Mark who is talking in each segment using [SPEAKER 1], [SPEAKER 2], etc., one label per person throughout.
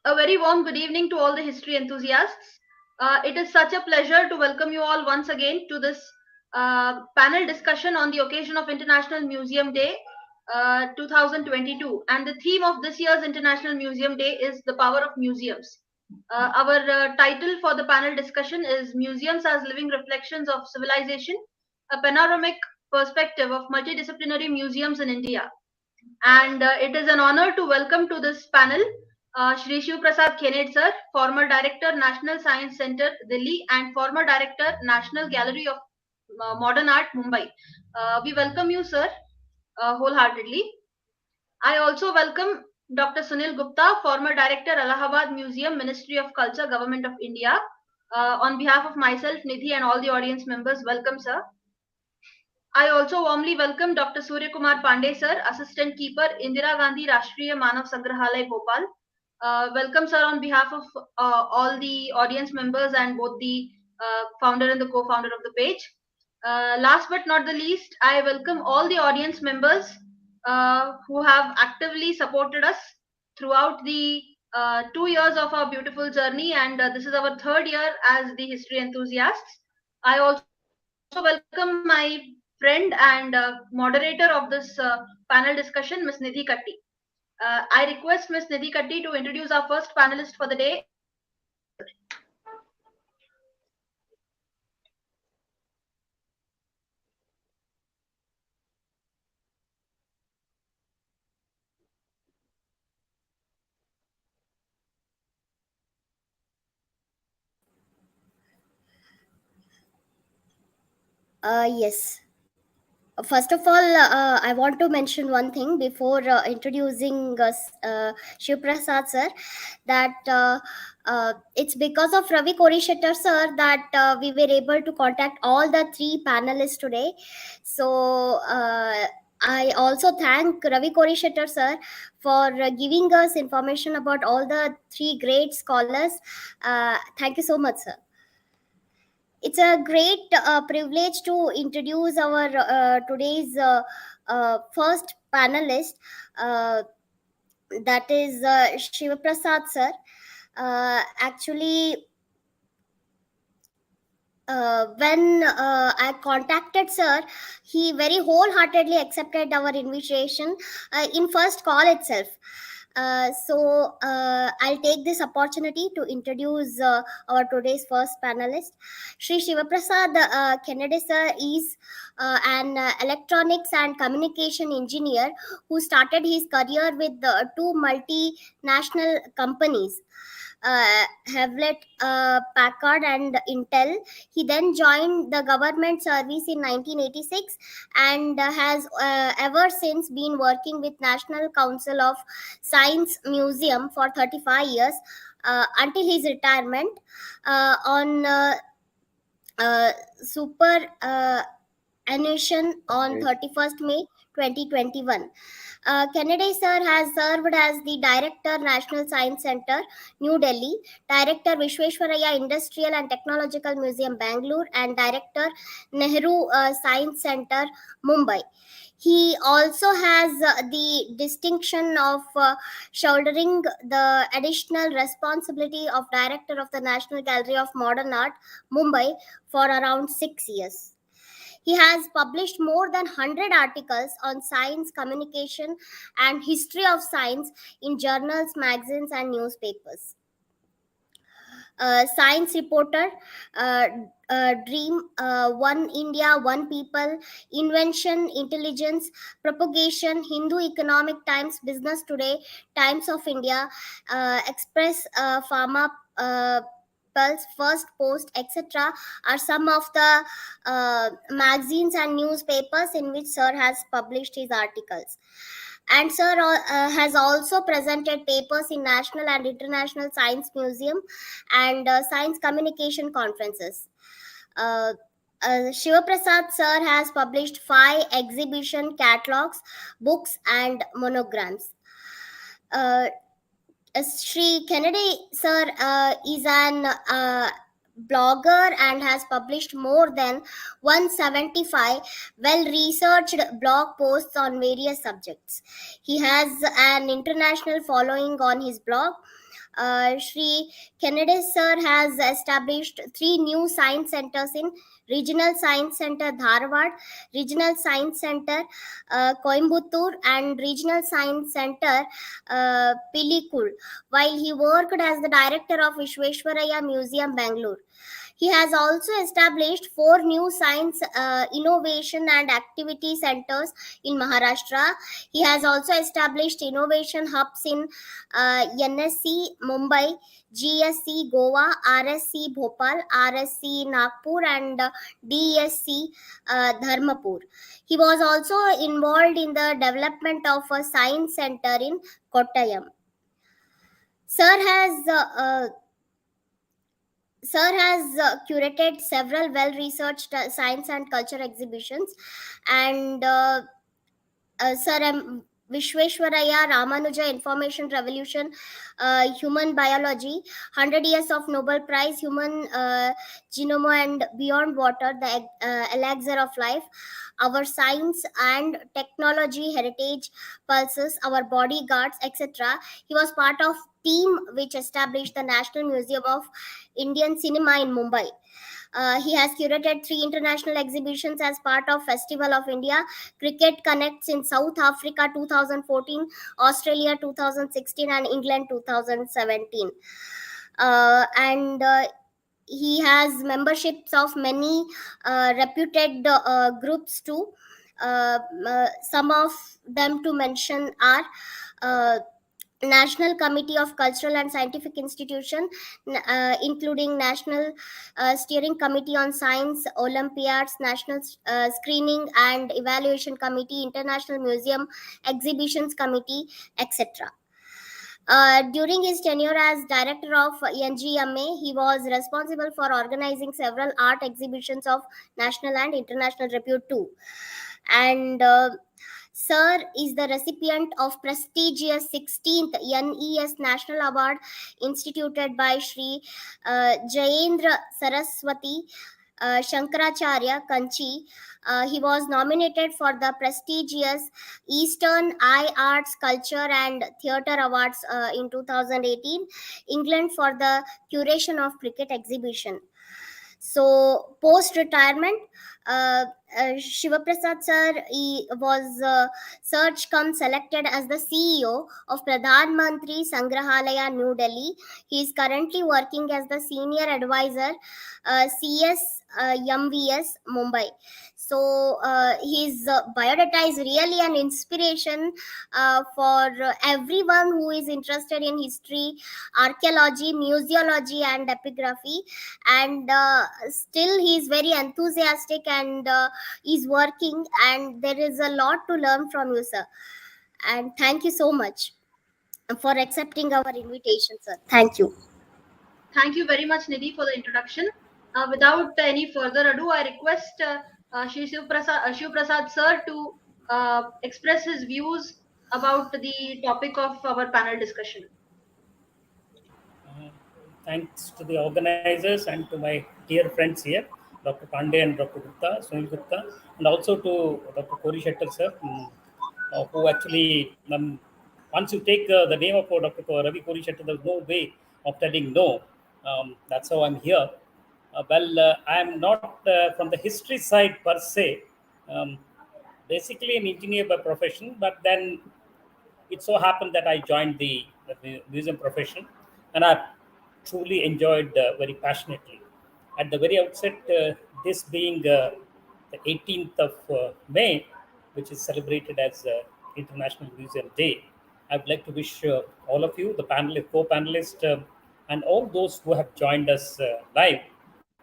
[SPEAKER 1] A very warm good evening to all the history enthusiasts. It is such a pleasure to welcome you all once again to this panel discussion on the occasion of International Museum Day 2022. And the theme of this year's International Museum Day is the power of museums. Our title for the panel discussion is Museums as Living Reflections of Civilization, a panoramic perspective of multidisciplinary museums in India. And it is an honor to welcome to this panel Shri Shivaprasad Khened sir, former Director, National Science Centre, Delhi, and former Director, National Gallery of Modern Art, Mumbai. We welcome you, sir, wholeheartedly. I also welcome Dr. Sunil Gupta, former Director, Allahabad Museum, Ministry of Culture, Government of India. On behalf of myself, Nidhi, and all the audience members, welcome, sir. I also warmly welcome Dr. Surya Pandey sir, Assistant Keeper, Indira Gandhi Rashtriya Manav Sangrahalaya, Bhopal. Welcome, sir, on behalf of all the audience members and both the founder and the co-founder of the page. Last but not the least, I welcome all the audience members who have actively supported us throughout the 2 years of our beautiful journey, and this is our third year as the history enthusiasts. I also welcome my friend and moderator of this panel discussion, Ms. Nidhi Katti. I request Ms. Nidhi Katti to introduce our first panelist for the day.
[SPEAKER 2] Yes. First of all, I want to mention one thing before introducing Shivaprasad sir, that it's because of Ravi Korishettar sir that we were able to contact all the three panelists today. So I also thank Ravi Korishettar sir for giving us information about all the three great scholars. Thank you so much, sir. It's a great privilege to introduce our today's first panelist, uh, that is Shivaprasad sir. Actually, when I contacted sir, he very wholeheartedly accepted our invitation in first call itself. I'll take this opportunity to introduce our today's first panelist. Shri Shivaprasad Kennedy sir is an electronics and communication engineer who started his career with two multinational companies, Hewlett Packard and Intel. He then joined the government service in 1986 and has ever since been working with National Council of Science Museum for 35 years until his retirement on super annuation on 31st May 2021. Kennedy sir has served as the Director, National Science Centre, New Delhi, Director, Vishweshwaraya Industrial and Technological Museum, Bangalore, and Director, Nehru Science Centre, Mumbai. He also has the distinction of shouldering the additional responsibility of Director of the National Gallery of Modern Art, Mumbai, for around 6 years. He has published more than 100 articles on science, communication, and history of science in journals, magazines, and newspapers. Science reporter, uh, Dream, One India, One People, Invention, Intelligence, Propagation, Hindu Economic Times, Business Today, Times of India, Express, Pharma, Pulse, First Post, etc., are some of the magazines and newspapers in which Sir has published his articles. And Sir has also presented papers in national and international science museum and science communication conferences. Uh, Shivaprasad sir has published 5 exhibition catalogs, books, and monograms. Uh, Shri Kennedy sir is an blogger and has published more than 175 well researched blog posts on various subjects. He has an international following on his blog. Shri Kennedy sir has established 3 new science centers in Regional Science Center Dharwad, Regional Science Center Coimbatore, and Regional Science Center Pilikul, while he worked as the director of Vishweshwaraya Museum, Bangalore. He has also established 4 new science innovation and activity centers in Maharashtra. He has also established innovation hubs in NSC Mumbai, GSC Goa, RSC Bhopal, RSC Nagpur, and DSC Dharmapur. He was also involved in the development of a science center in Kottayam. Sir has curated several well-researched science and culture exhibitions, and Sir Vishweshwaraya Ramanuja Information Revolution, Human Biology, 100 Years of Nobel Prize, Human Genome and Beyond Water, the Elixir of Life, Our Science and Technology Heritage Pulses, Our Bodyguards, etc. He was part of team which established the National Museum of Indian Cinema in Mumbai. He has curated 3 international exhibitions as part of Festival of India, Cricket Connects in South Africa 2014, Australia 2016, and England 2017. And he has memberships of many reputed groups too. Some of them to mention are National Committee of Cultural and Scientific Institution, including National Steering Committee on Science, Olympiads, National Screening and Evaluation Committee, International Museum Exhibitions Committee, etc. During his tenure as director of NGMA, he was responsible for organizing several art exhibitions of national and international repute too. And Sir is the recipient of prestigious 16th NES National Award instituted by Shri Jayendra Saraswati Shankaracharya Kanchi. He was nominated for the prestigious Eastern Eye Arts Culture and Theatre Awards in 2018, England, for the curation of cricket exhibition. So, post retirement, Shivaprasad sir, he was searched come selected as the CEO of Pradhan Mantri Sangrahalaya, New Delhi. He is currently working as the senior advisor, CS MVS, Mumbai. So his biodata is really an inspiration for everyone who is interested in history, archaeology, museology, and epigraphy. And still he is very enthusiastic and is working, and there is a lot to learn from you, sir. And thank you so much for accepting our invitation, sir. Thank you.
[SPEAKER 1] Thank you very much, Nidhi, for the introduction. Without any further ado, I request Shri Shivaprasad sir to express his views about the topic of our panel discussion.
[SPEAKER 3] Thanks to the organizers and to my dear friends here, Dr. Pandey and Dr. Gupta, Sunil Gupta, and also to Dr. Kori Shettar sir, who actually, once you take the name of Dr. Ravi Kori Shettar, there's no way of telling no. That's how I'm here. I'm not from the history side per se, um, basically an engineer by profession, but then it so happened that I joined the museum profession, and I truly enjoyed very passionately. At the very outset, this being the 18th of May, which is celebrated as International Museum Day, I'd like to wish all of you, the co-panelists, and all those who have joined us live,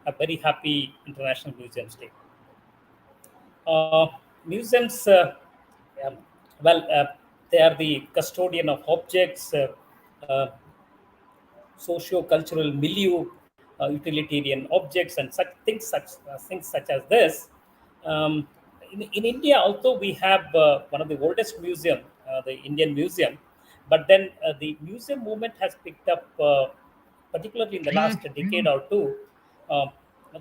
[SPEAKER 3] a very happy International Museums Day. Museums, um, well, they are the custodian of objects, uh, socio-cultural milieu, utilitarian objects, and things such as this. Um, in India, also we have one of the oldest museum, the Indian Museum, but then the museum movement has picked up, particularly in the last decade or two. Um,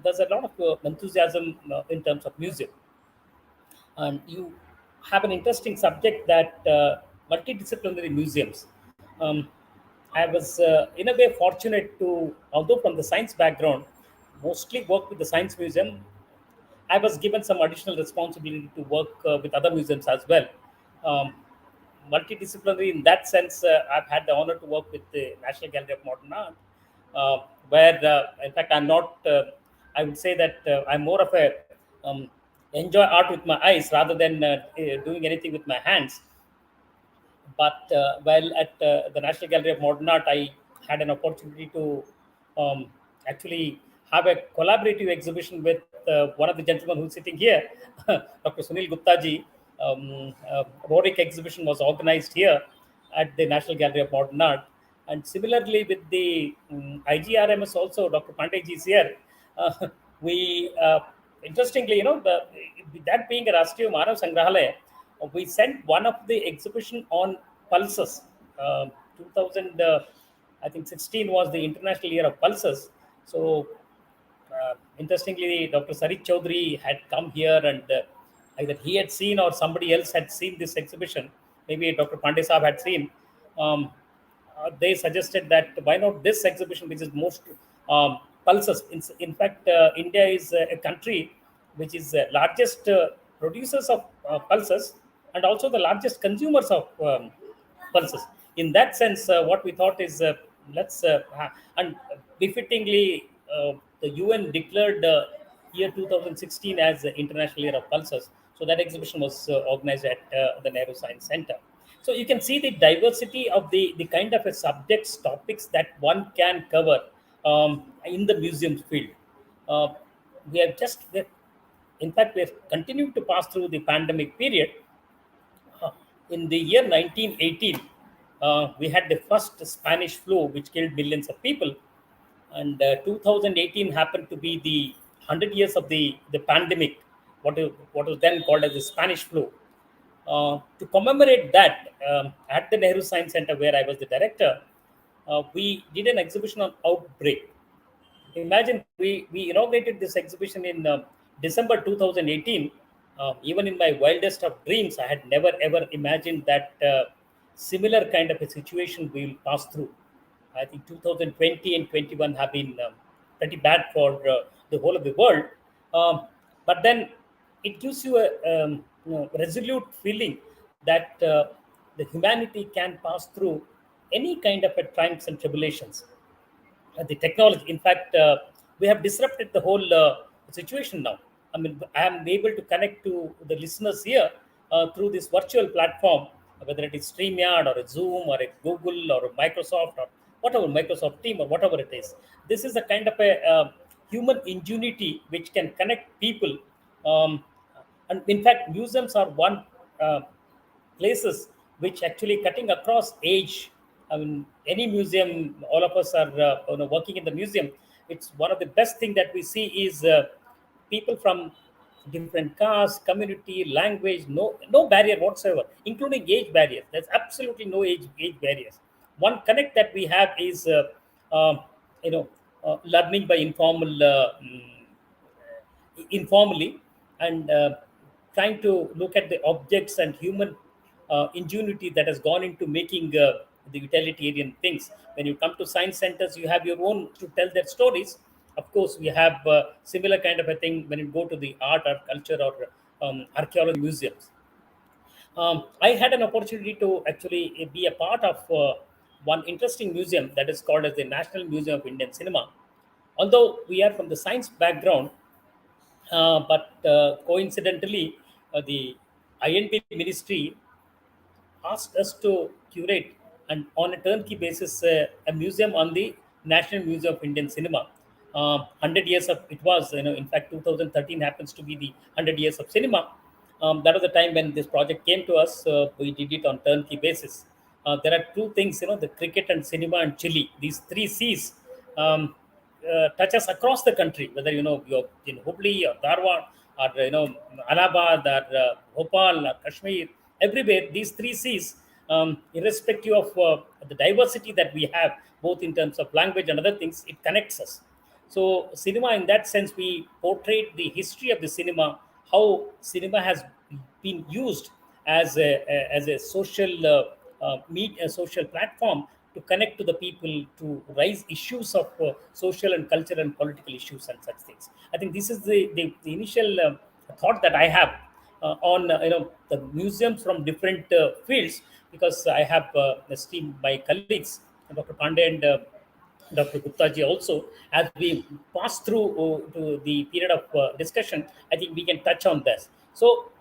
[SPEAKER 3] there's a lot of enthusiasm in terms of museum, and you have an interesting subject that multidisciplinary museums. Um, I was, in a way, fortunate to, although from the science background, mostly work with the Science Museum. I was given some additional responsibility to work with other museums as well. Um, Multidisciplinary in that sense, I've had the honor to work with the National Gallery of Modern Art, where, in fact, I'm not, I would say that I'm more of a enjoy art with my eyes rather than doing anything with my hands. But while at the National Gallery of Modern Art, I had an opportunity to actually have a collaborative exhibition with one of the gentlemen who's sitting here, Dr. Sunil Gupta ji. Roric exhibition was organized here at the National Gallery of Modern Art. And similarly with the IGRMS also, Dr. Pandey ji is here. Uh, we, interestingly, that being a Rashtriya Manav Sangrahalaya, we sent one of the exhibition on pulses. 2000, I think 16 was the International Year of Pulses. So interestingly, Dr. Sarit Chaudhary had come here, and either he had seen or somebody else had seen this exhibition. Maybe Dr. Pandey Saab had seen. Um, they suggested that why not this exhibition, which is most pulses. In fact, India is a country which is largest producers of pulses and also the largest consumers of pulses. In that sense, what we thought is let's and befittingly, the UN declared year 2016 as the International Year of Pulses. So that exhibition was organized at the Nehru Science Center. So you can see the diversity of the kind of a subjects, topics that one can cover in the museum field. Uh, we have just, in fact, we have continued to pass through the pandemic period. uh, in the year 1918, we had the first Spanish flu, which killed millions of people. And 2018 happened to be the 100 years of the pandemic, what was then called as the Spanish flu. To commemorate that, at the Nehru Science Center, where I was the director, we did an exhibition on outbreak. Imagine we inaugurated this exhibition in December 2018. Even in my wildest of dreams, I had never ever imagined that similar kind of a situation we will pass through. I think 2020 and 21 have been pretty bad for the whole of the world. But then it gives you a resolute feeling that the humanity can pass through any kind of a triumphs and tribulations. The technology. In fact, we have disrupted the whole situation now. I mean, I am able to connect to the listeners here through this virtual platform, whether it is StreamYard or a Zoom or a Google or a Microsoft or whatever, Microsoft Team or whatever it is. This is a kind of a human ingenuity which can connect people. Um, and in fact, museums are one places which actually cutting across age. I mean, any museum, all of us are working in the museum. It's one of the best thing that we see is people from different castes, community, language, no barrier whatsoever, including age barriers. There's absolutely no age barriers. One connect that we have is uh, learning by informally, and trying to look at the objects and human ingenuity that has gone into making the utilitarian things. When you come to science centers, you have your own to tell their stories. Of course, we have similar kind of a thing when you go to the art or culture or archaeology museums. I had an opportunity to actually be a part of one interesting museum that is called as the National Museum of Indian Cinema. Although we are from the science background, but coincidentally, the INP ministry asked us to curate and on a turnkey basis a museum on the National Museum of Indian Cinema. 100 years of it was, in fact, 2013 happens to be the 100 years of cinema. That was the time when this project came to us. We did it on turnkey basis. There are two things, the cricket and cinema and chili. These three C's touch us across the country, whether you're in Hubli or Dharwad or Allahabad or Bhopal or Kashmir, everywhere. These three C's, irrespective of the diversity that we have, both in terms of language and other things, it connects us. So, cinema, in that sense, we portrayed the history of the cinema, how cinema has been used as a social a social platform to connect to the people, to raise issues of social and cultural and political issues and such things. I think this is the initial thought that I have on the museums from different fields, because I have esteemed my colleagues, Dr. Pandey and Dr. Gupta ji also. As we pass through to the period of discussion, I think we can touch on this. So,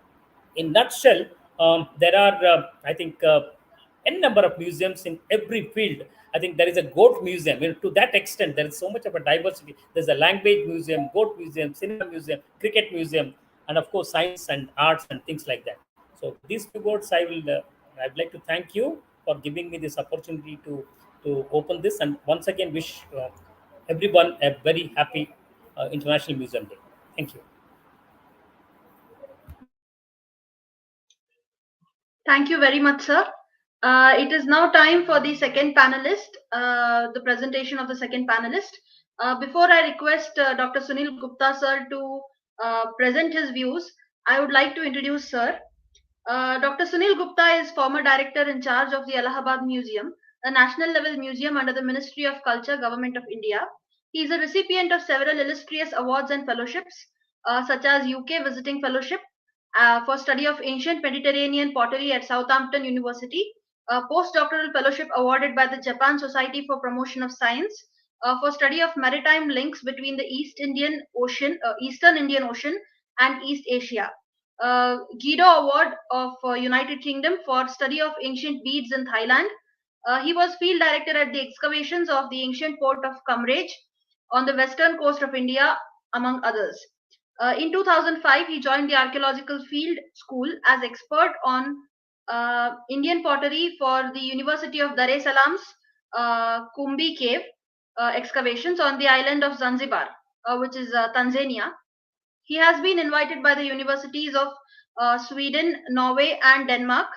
[SPEAKER 3] in nutshell, there are, I think, n number of museums in every field. I think there is a goat museum. To that extent, there is so much of a diversity. There's a language museum, goat museum, cinema museum, cricket museum, and of course, science and arts and things like that. So, with these few words, I'd like to thank you for giving me this opportunity to open this, and once again wish everyone a very happy International Museum Day. Thank you.
[SPEAKER 1] Thank you very much, sir. It is now time for the second panelist, the presentation of the second panelist. Before I request Dr. Sunil Gupta, sir, to present his views, I would like to introduce sir. Dr. Sunil Gupta is former director in charge of the Allahabad Museum, a national level museum under the Ministry of Culture, Government of India. He is a recipient of several illustrious awards and fellowships, such as UK Visiting Fellowship for study of ancient Mediterranean pottery at Southampton University, a postdoctoral fellowship awarded by the Japan Society for Promotion of Science for study of maritime links between the Eastern Indian Ocean and East Asia. Guido Award of United Kingdom for study of ancient beads in Thailand. He was field director at the excavations of the ancient port of Kamraj on the western coast of India, among others. In 2005, he joined the Archaeological Field School as expert on Indian pottery for the University of Dar es Salaam's Kumbi Cave excavations on the island of Zanzibar, which is Tanzania. He has been invited by the universities of Sweden, Norway, and Denmark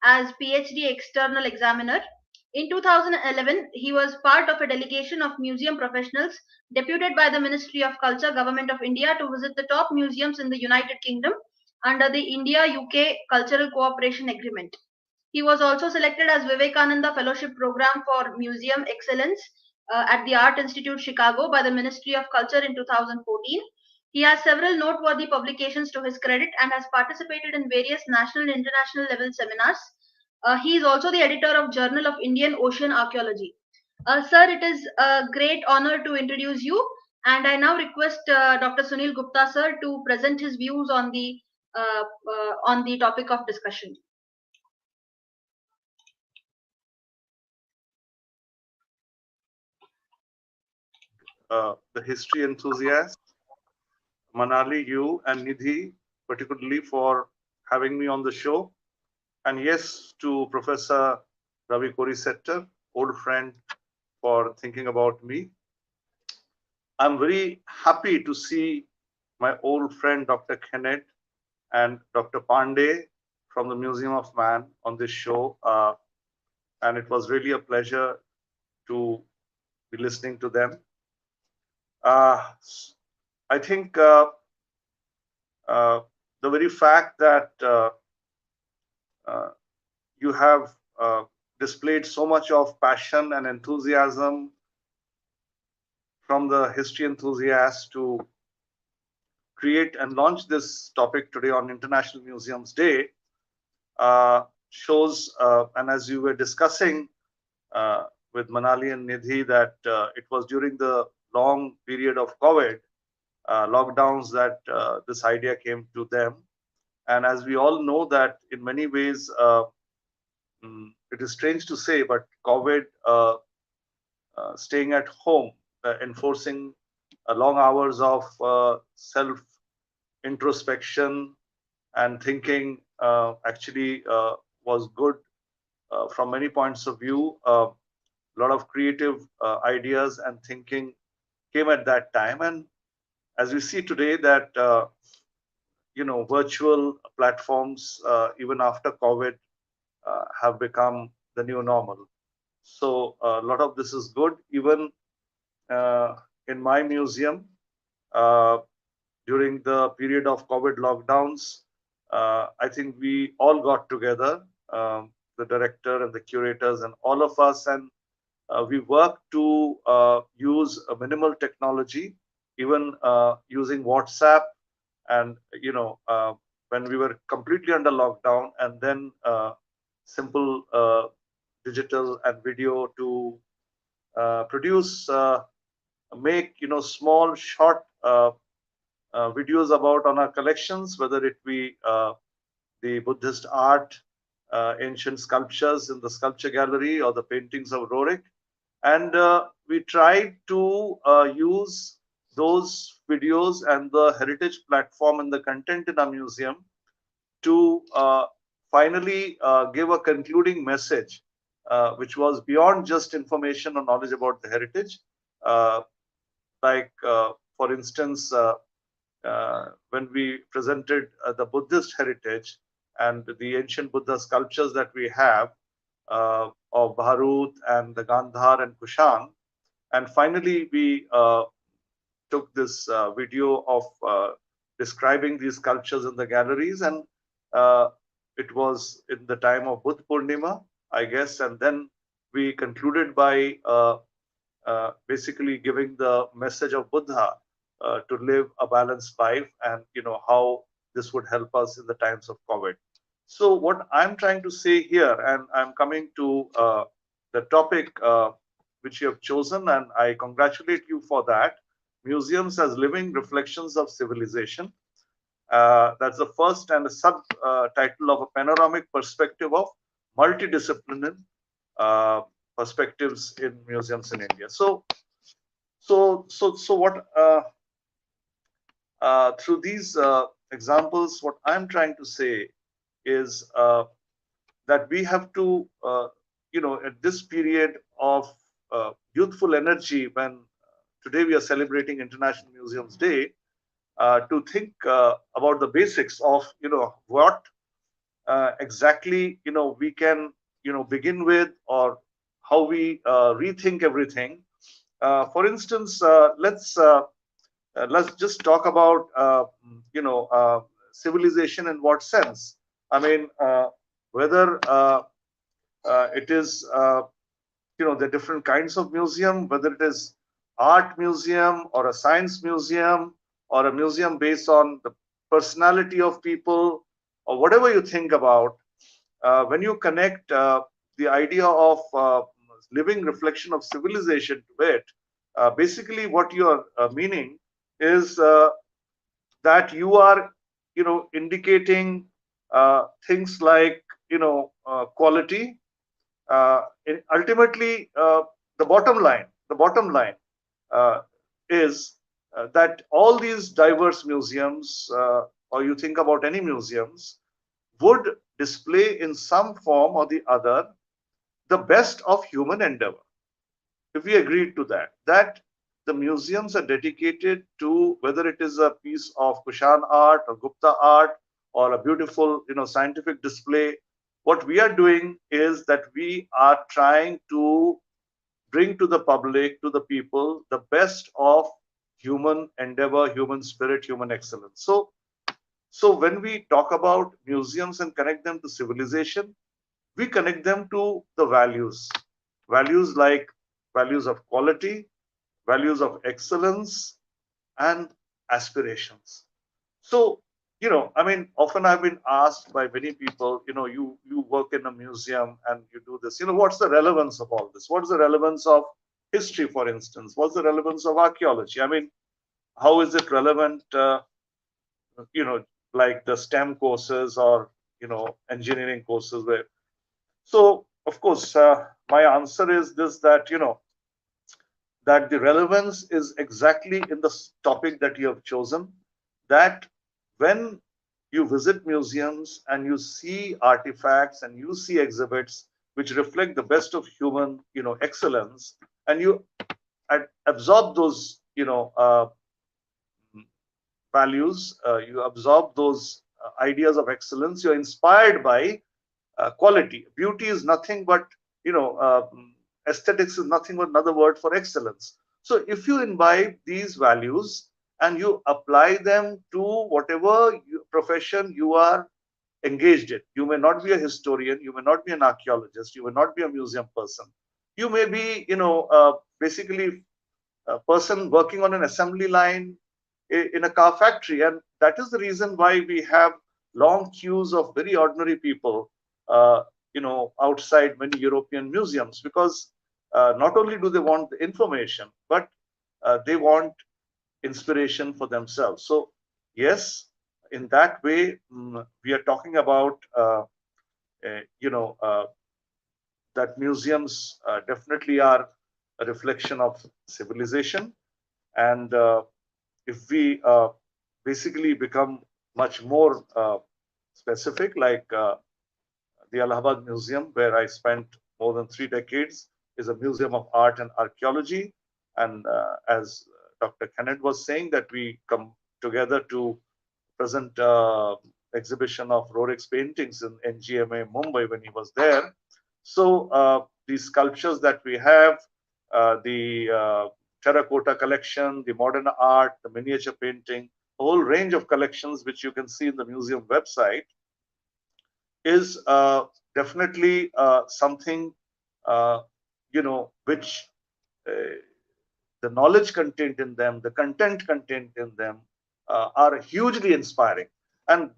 [SPEAKER 1] as PhD external examiner. In 2011, he was part of a delegation of museum professionals deputed by the Ministry of Culture, Government of India, to visit the top museums in the United Kingdom under the India-UK Cultural Cooperation Agreement. He was also selected as Vivekananda Fellowship Program for Museum Excellence at the Art Institute, Chicago, by the Ministry of Culture in 2014. He has several noteworthy publications to his credit and has participated in various national and international level seminars. He is also the editor of Journal of Indian Ocean Archaeology. Sir, it is a great honor to introduce you, and I now request Dr. Sunil Gupta, sir, to present his views on the topic of discussion.
[SPEAKER 4] The history enthusiast, Manali, you and Nidhi, particularly for having me on the show. And yes, to Professor Ravi Korisetter, old friend, for thinking about me. I'm very happy to see my old friend, Dr. Khened and Dr. Pandey from the Museum of Man on this show. And it was really a pleasure to be listening to them. I think the very fact that you have displayed so much of passion and enthusiasm from the history enthusiasts to create and launch this topic today on International Museums Day shows, and as you were discussing with Manali and Nidhi, that it was during the long period of COVID lockdowns that this idea came to them. And as we all know that in many ways, it is strange to say, but COVID, staying at home, enforcing long hours of self-introspection and thinking actually was good from many points of view. A lot of creative ideas and thinking came at that time. And as we see today that, virtual platforms, even after COVID, have become the new normal. So a lot of this is good. Even in my museum, during the period of COVID lockdowns, I think we all got together, the director and the curators and all of us, and we work to use a minimal technology, even using WhatsApp, and when we were completely under lockdown, and then simple digital and video to produce, make small short videos about on our collections, whether it be the Buddhist art, ancient sculptures in the sculpture gallery, or the paintings of Rorik. And we tried to use those videos and the heritage platform and the content in our museum to finally give a concluding message, which was beyond just information or knowledge about the heritage. Like, for instance, when we presented the Buddhist heritage and the ancient Buddha sculptures that we have of Bharut and the Gandhar and Kushan. And finally, we took this video of describing these sculptures in the galleries, and it was in the time of Buddha Purnima, I guess. And then we concluded by basically giving the message of Buddha to live a balanced life, and how this would help us in the times of COVID. So what I'm trying to say here, and I'm coming to the topic which you have chosen, and I congratulate you for that. Museums as living reflections of civilization. That's the first and a subtitle of a panoramic perspective of multidisciplinary perspectives in museums in India. So what through these examples, what I'm trying to say is that we have to, at this period of youthful energy, when today we are celebrating International Museums Day, to think about the basics of, what exactly, we can, begin with, or how we rethink everything. For instance, let's just talk about, civilization in what sense. I mean, whether it is, the different kinds of museum, whether it is art museum or a science museum or a museum based on the personality of people, or whatever you think about, when you connect the idea of living reflection of civilization to it, basically what you are meaning is that you are, indicating things like, quality. Ultimately, the bottom line is that all these diverse museums, or you think about any museums, would display in some form or the other the best of human endeavor. If we agreed to that the museums are dedicated to, whether it is a piece of Kushan art or Gupta art or a beautiful, scientific display, what we are doing is that we are trying to bring to the public, to the people, the best of human endeavor, human spirit, human excellence. So when we talk about museums and connect them to civilization, we connect them to the values like values of quality, values of excellence, and aspirations. So, often I've been asked by many people, you work in a museum and you do this, what's the relevance of all this? What's the relevance of history, for instance? What's the relevance of archaeology? I mean, how is it relevant, like the STEM courses or, engineering courses where. So, of course, my answer is this, that, that the relevance is exactly in the topic that you have chosen, that when you visit museums and you see artifacts and you see exhibits which reflect the best of human, excellence, and you absorb those, values, you absorb those ideas of excellence, you're inspired by quality. Beauty is nothing but, aesthetics is nothing but another word for excellence. So if you imbibe these values and you apply them to whatever profession you are engaged in, you may not be a historian, you may not be an archaeologist, you may not be a museum person, You may be, basically a person working on an assembly line in a car factory. And that is the reason why we have long queues of very ordinary people, outside many European museums, because not only do they want the information, but they want inspiration for themselves. So, yes, in that way, we are talking about, uh, you know, uh, that museums definitely are a reflection of civilization. And if we basically become much more specific, like the Allahabad Museum, where I spent more than 3 decades, is a museum of art and archaeology. And as Dr. Khened was saying, that we come together to present exhibition of Rorik's paintings in NGMA Mumbai when he was there. So these sculptures that we have, the terracotta collection, the modern art, the miniature painting, a whole range of collections which you can see in the museum website, is definitely something, which the knowledge content in them, the content content in them are hugely inspiring. And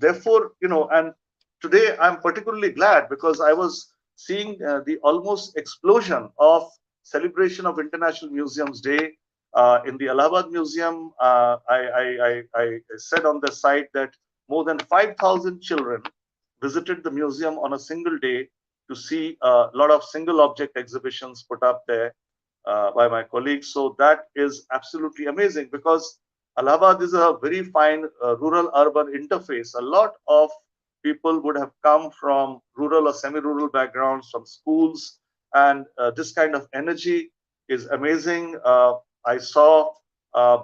[SPEAKER 4] therefore, and today I'm particularly glad because I was seeing the almost explosion of celebration of International Museums Day in the Allahabad Museum. I said on the site that more than 5,000 children visited the museum on a single day to see a lot of single object exhibitions put up there by my colleagues. So that is absolutely amazing because Allahabad is a very fine rural-urban interface. A lot of people would have come from rural or semi-rural backgrounds, from schools, and this kind of energy is amazing. I saw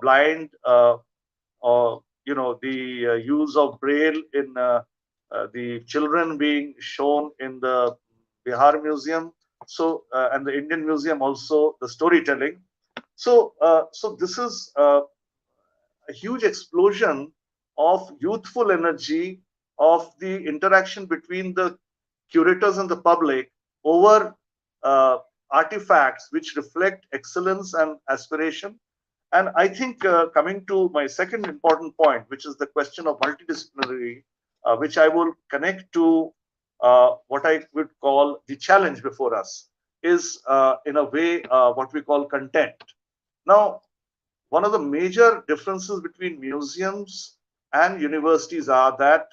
[SPEAKER 4] blind, or the use of braille in the children being shown in the Bihar Museum. So and the Indian Museum also, the storytelling. So this is a huge explosion of youthful energy, of the interaction between the curators and the public over artifacts which reflect excellence and aspiration. And I think coming to my second important point, which is the question of multidisciplinary, which I will connect to what I would call the challenge before us, is in a way what we call content. Now, one of the major differences between museums and universities are that,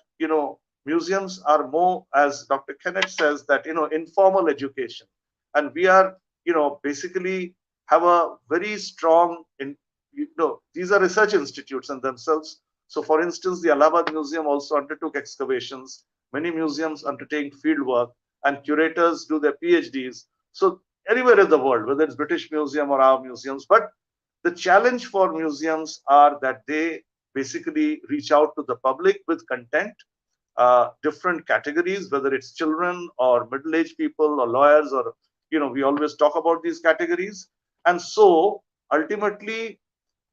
[SPEAKER 4] museums are more, as Dr. Kenneth says, that, informal education. And we are, basically have a very strong, these are research institutes in themselves. So for instance, the Allahabad Museum also undertook excavations. Many museums undertake field work and curators do their PhDs. So anywhere in the world, whether it's British Museum or our museums, but the challenge for museums are that they basically reach out to the public with content, different categories, whether it's children or middle-aged people or lawyers, or, we always talk about these categories. And so ultimately,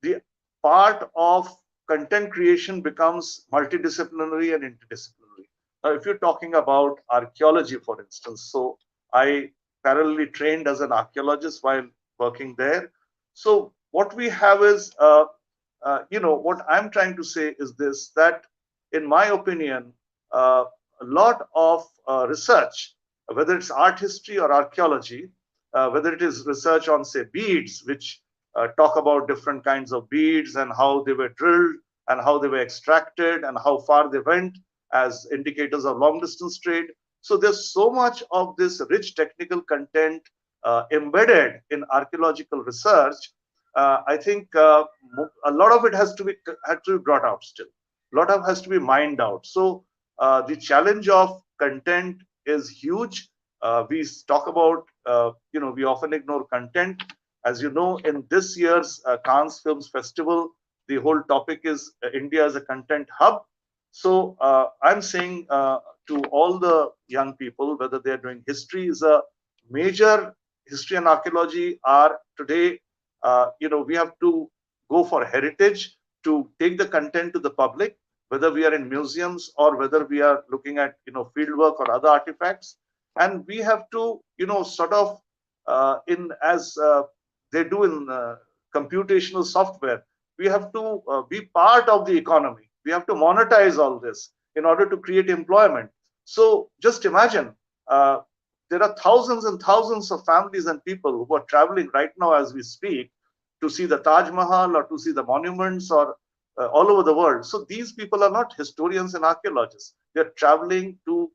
[SPEAKER 4] the part of content creation becomes multidisciplinary and interdisciplinary. Now, if you're talking about archaeology, for instance, so I parallelly trained as an archaeologist while working there. So what we have is, what I'm trying to say is this, that in my opinion, a lot of research, whether it's art history or archaeology, whether it is research on, say, beads, which talk about different kinds of beads and how they were drilled and how they were extracted and how far they went as indicators of long distance trade. So there's so much of this rich technical content embedded in archaeological research. I think a lot of it had to be brought out still. A lot of has to be mined out. So the challenge of content is huge. We talk about, we often ignore content. As you know, in this year's Cannes Films Festival, the whole topic is India as a content hub. So I'm saying to all the young people, whether they're doing history, is a major history and archaeology are today, we have to go for heritage to take the content to the public, whether we are in museums or whether we are looking at, fieldwork or other artifacts. And we have to, sort of as they do in computational software. We have to be part of the economy. We have to monetize all this in order to create employment. So just imagine, there are thousands and thousands of families and people who are traveling right now as we speak to see the Taj Mahal or to see the monuments or all over the world. So these people are not historians and archaeologists. They're traveling to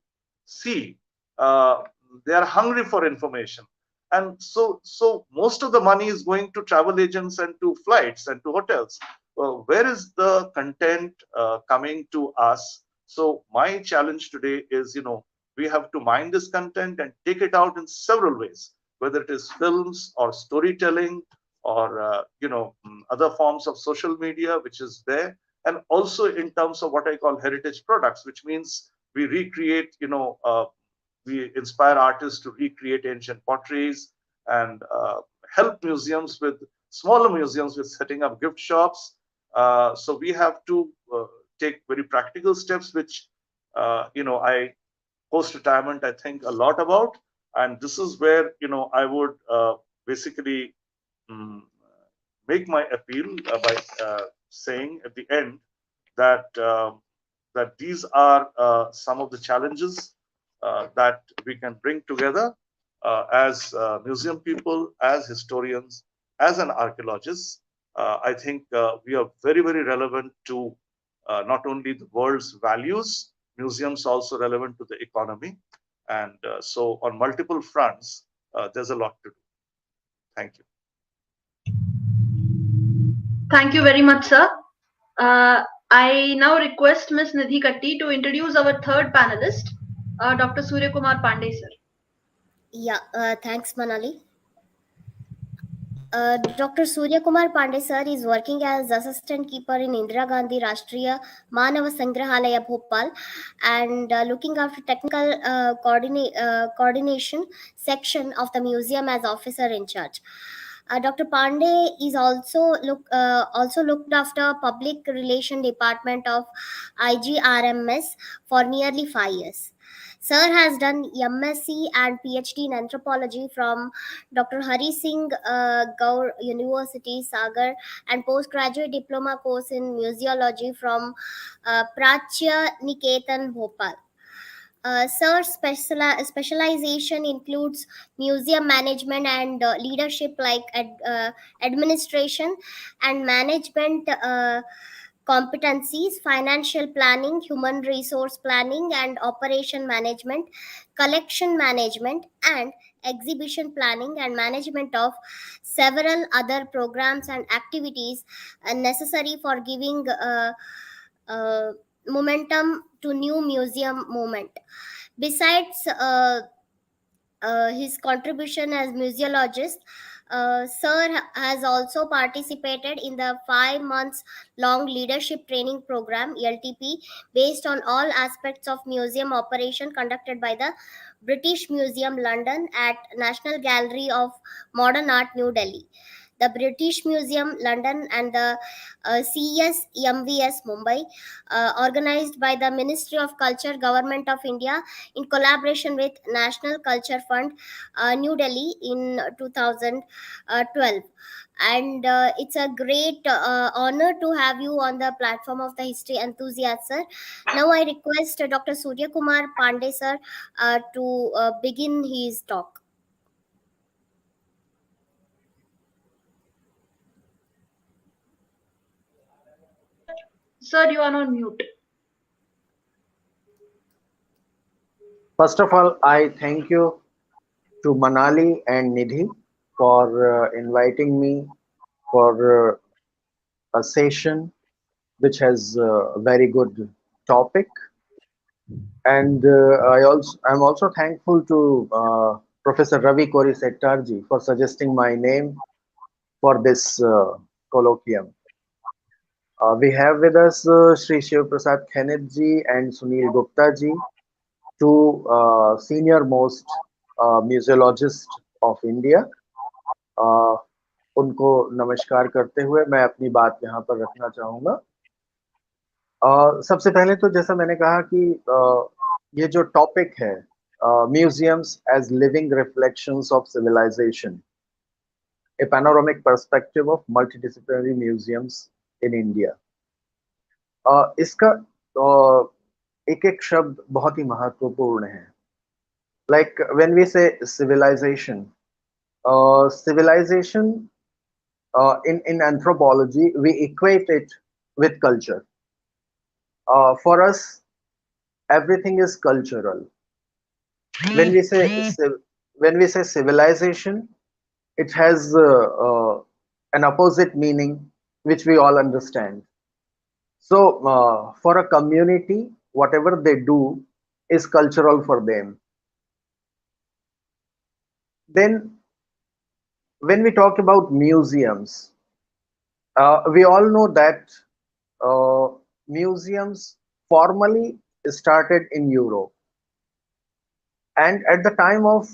[SPEAKER 4] see. They are hungry for information. And so most of the money is going to travel agents and to flights and to hotels. Where is the content coming to us? So my challenge today is, we have to mine this content and take it out in several ways, whether it is films or storytelling or, other forms of social media, which is there. And also in terms of what I call heritage products, which means we recreate, we inspire artists to recreate ancient potteries and help museums with smaller museums with setting up gift shops. So we have to take very practical steps, which, I post-retirement, I think a lot about. And this is where, I would basically make my appeal by saying at the end that that these are some of the challenges that we can bring together as museum people, as historians, as an archaeologist. I think we are very, very relevant to not only the world's values, museums also relevant to the economy. And so on multiple fronts, there's a lot to do. Thank you.
[SPEAKER 1] Thank you very much, sir. I now request Ms. Nidhi Katti to introduce our third panelist, Dr. Surya Kumar Pandey, sir.
[SPEAKER 2] Yeah, thanks, Manali. Dr. Surya Kumar Pandey sir is working as assistant keeper in Indira Gandhi Rashtriya Manav Sangrahalaya Bhopal and looking after technical coordination section of the museum as officer in charge. Dr. Pandey is also looked after public relation department of IGRMS for nearly 5 years. Sir has done MSc and PhD in anthropology from Dr. Hari Singh Gaur University, Sagar, and postgraduate diploma course in museology from Prachya Niketan, Bhopal. Sir's specialization includes museum management and leadership like administration and management competencies, financial planning, human resource planning and operation management, collection management and exhibition planning and management of several other programs and activities necessary for giving momentum to new museum movement. Besides his contribution as museologist, Sir has also participated in the 5 months long leadership training program LTP based on all aspects of museum operation conducted by the British Museum London at National Gallery of Modern Art, New Delhi, the British Museum London and the CSMVS Mumbai, organized by the Ministry of Culture, Government of India in collaboration with National Culture Fund, New Delhi in 2012. And it's a great honor to have you on the platform of the history enthusiast, sir. Now I request Dr. Surya Kumar Pandey, sir, to begin his talk.
[SPEAKER 1] Sir, you are on mute.
[SPEAKER 5] First of all, I thank you to Manali and Nidhi for inviting me for a session which has a very good topic. And I'm also thankful to Professor Ravi Kori Settarji for suggesting my name for this colloquium. We have with us Shri Shivaprasad Khened ji and Sunil Gupta ji, two senior most museologists of India. उनको नमस्कार करते हुए मैं अपनी बात यहाँ पर रखना चाहूँगा। सबसे पहले तो जैसा मैंने कहा कि ये जो टॉपिक है museums as living reflections of civilization, a panoramic perspective of multidisciplinary museums in India. इसका एक एक शब्द बहुत ही महत्वपूर्ण है. Like when we say civilization, civilization in anthropology we equate it with culture. For us, everything is cultural. When we say civilization, it has an opposite meaning which we all understand. So for a community, whatever they do is cultural for them. Then when we talk about museums, we all know that museums formally started in Europe, and at the time of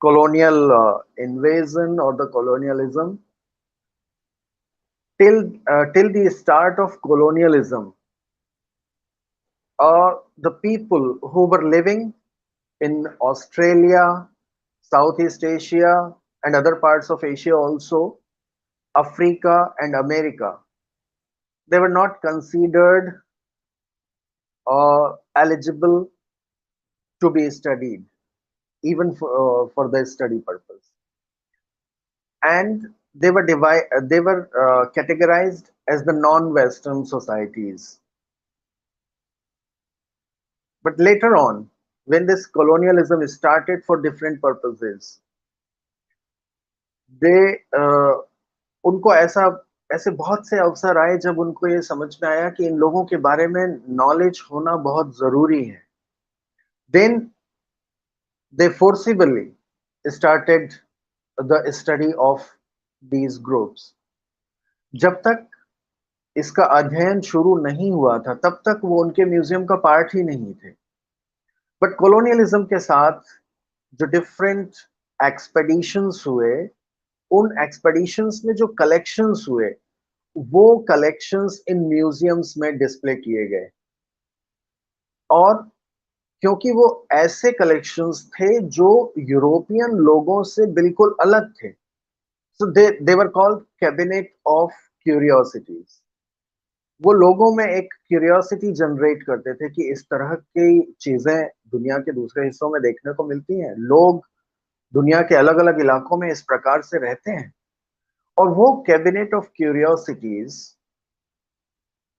[SPEAKER 5] colonial invasion or the colonialism, till the start of colonialism, the people who were living in Australia, Southeast Asia, and other parts of Asia also, Africa and America, they were not considered eligible to be studied, even for their study purpose. And they were categorized as the non-Western societies. But later on, when this colonialism started for different purposes, they उनको ऐसे बहुत से अवसर आए जब उनको ये समझ में आया कि इन लोगों के बारे में नॉलेज होना बहुत जरूरी है. Then they forcibly started the study of these groups. जब तक इसका अध्ययन शुरू नहीं हुआ था, तब तक वो उनके म्यूजियम का पार्ट ही नहीं थे. बट कॉलोनियलिज्म के साथ जो डिफरेंट एक्सपेडिशंस हुए, उन एक्सपेडिशंस में जो कलेक्शंस हुए, वो कलेक्शंस इन म्यूजियम्स में डिस्प्ले किए गए. और क्योंकि वो ऐसे कलेक्शंस थे जो यूरोपियन लोगों से बिल्कुल अलग थे, so they were called cabinet of curiosities. वो लोगों में एक क्यूरियोसिटी जनरेट करते थे कि इस तरह की चीजें दुनिया के दूसरे हिस्सों में देखने को मिलती हैं, लोग दुनिया के अलग अलग इलाकों में इस प्रकार से रहते हैं. और वो कैबिनेट ऑफ क्यूरियोसिटीज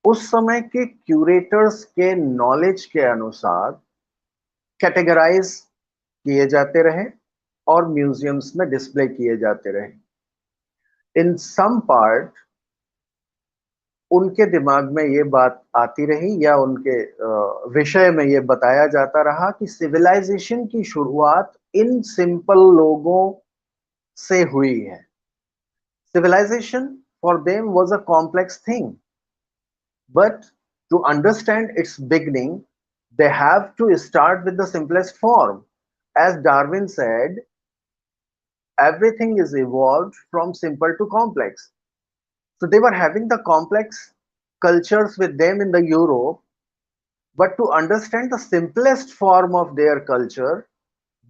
[SPEAKER 5] उस समय के क्यूरेटर्स के नॉलेज के अनुसार कैटेगराइज किए जाते रहे और म्यूजियम्स में डिस्प्ले किए जाते रहे. इन सम पार्ट उनके दिमाग में ये बात आती रही या उनके विषय में ये बताया जाता रहा कि सिविलाइजेशन की शुरुआत इन सिंपल लोगों से हुई है. Civilization for them was a complex thing, but to understand its beginning they have to start with the simplest form. As Darwin said, everything is evolved from simple to complex. So they were having the complex cultures with them in the Europe, but to understand the simplest form of their culture,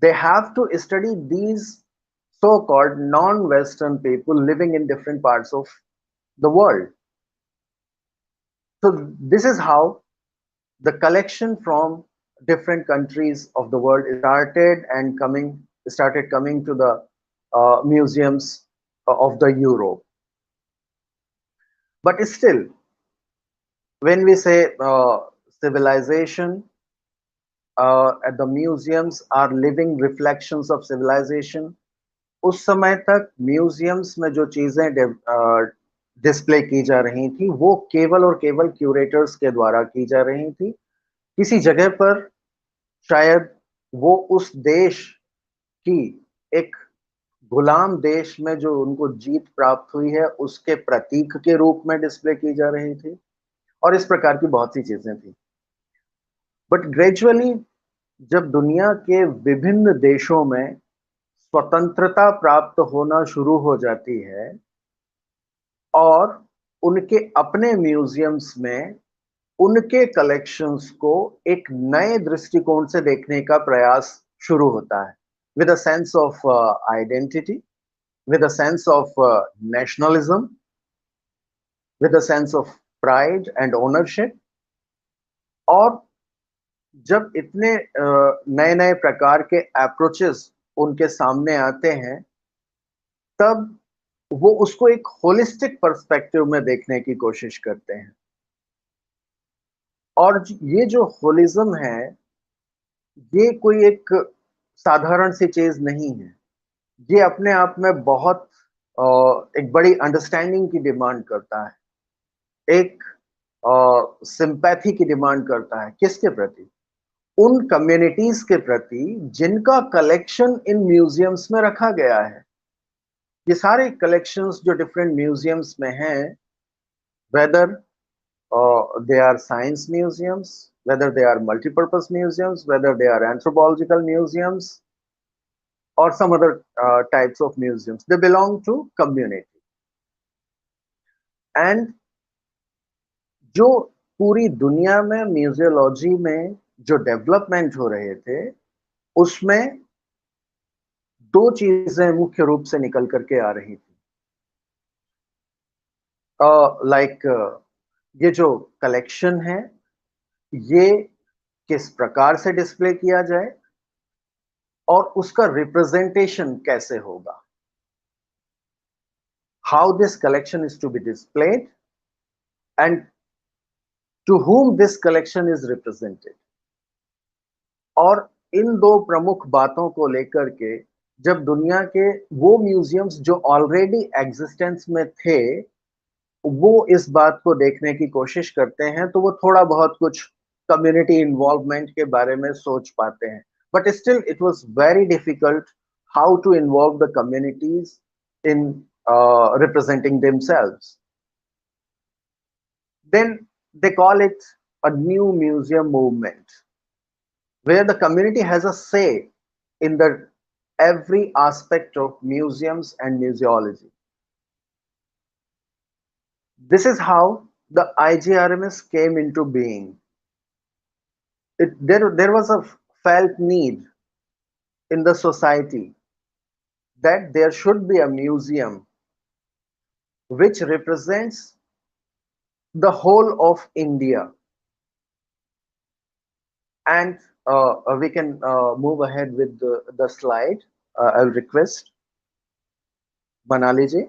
[SPEAKER 5] they have to study these so-called non-Western people living in different parts of the world. So this is how the collection from different countries of the world started coming to the museums of the Europe. But still, when we say civilization, at the museums are living reflections of civilization, उस समय तक museums में जो चीजें display की जा रही थी वो केवल और केवल क्यूरेटर्स के द्वारा की जा रही थी. किसी जगह पर शायद वो उस देश की एक गुलाम देश में जो उनको जीत प्राप्त हुई है उसके प्रतीक के रूप में डिस्प्ले की जा रही थी, और इस प्रकार की बहुत सी चीजें थी. बट ग्रेजुअली जब दुनिया के विभिन्न देशों में स्वतंत्रता प्राप्त होना शुरू हो जाती है और उनके अपने म्यूजियम्स में उनके कलेक्शंस को एक नए दृष्टिकोण से देखने का प्रयास शुरू होता है, with a sense of identity, with a sense of nationalism, with a sense of pride and ownership. और जब इतने नए नए प्रकार के अप्रोचेस उनके सामने आते हैं, तब वो उसको एक होलिस्टिक पर्सपेक्टिव में देखने की कोशिश करते हैं। और ये जो होलिज्म है, ये कोई एक साधारण सी चीज नहीं है। ये अपने आप में बहुत एक बड़ी अंडरस्टैंडिंग की डिमांड करता है, एक सिंपैथी की डिमांड करता है। किसके प्रति? उन कम्युनिटीज के प्रति जिनका कलेक्शन इन म्यूजियम्स में रखा गया है। ये सारे कलेक्शंस जो डिफरेंट म्यूजियम्स में हैं, weather they are science museums, whether they are multi-purpose museums, whether they are anthropological museums, or some other types of museums, they belong to community. And जो पूरी दुनिया में म्यूजियोलॉजी में जो डेवलपमेंट हो रहे थे, उसमें दो चीजें मुख्य रूप से निकल करके आ रही थी। ये जो कलेक्शन है, ये किस प्रकार से डिस्प्ले किया जाए और उसका रिप्रेजेंटेशन कैसे होगा। How this collection is to be displayed and to whom this collection is represented. और इन दो प्रमुख बातों को लेकर के जब दुनिया के वो म्यूजियम्स जो ऑलरेडी एग्जिस्टेंस में थे, वो इस बात को देखने की कोशिश करते हैं, तो वो थोड़ा बहुत कुछ कम्युनिटी इन्वॉल्वमेंट के बारे में सोच पाते हैं। But still it was very difficult how to involve the communities in representing themselves. Then they call it a new museum movement, where the community has a say in the every aspect of museums and museology. This is how the IGRMS came into being. There was a felt need in the society that there should be a museum which represents the whole of India. And we can move ahead with the slide. I'll request Manali ji.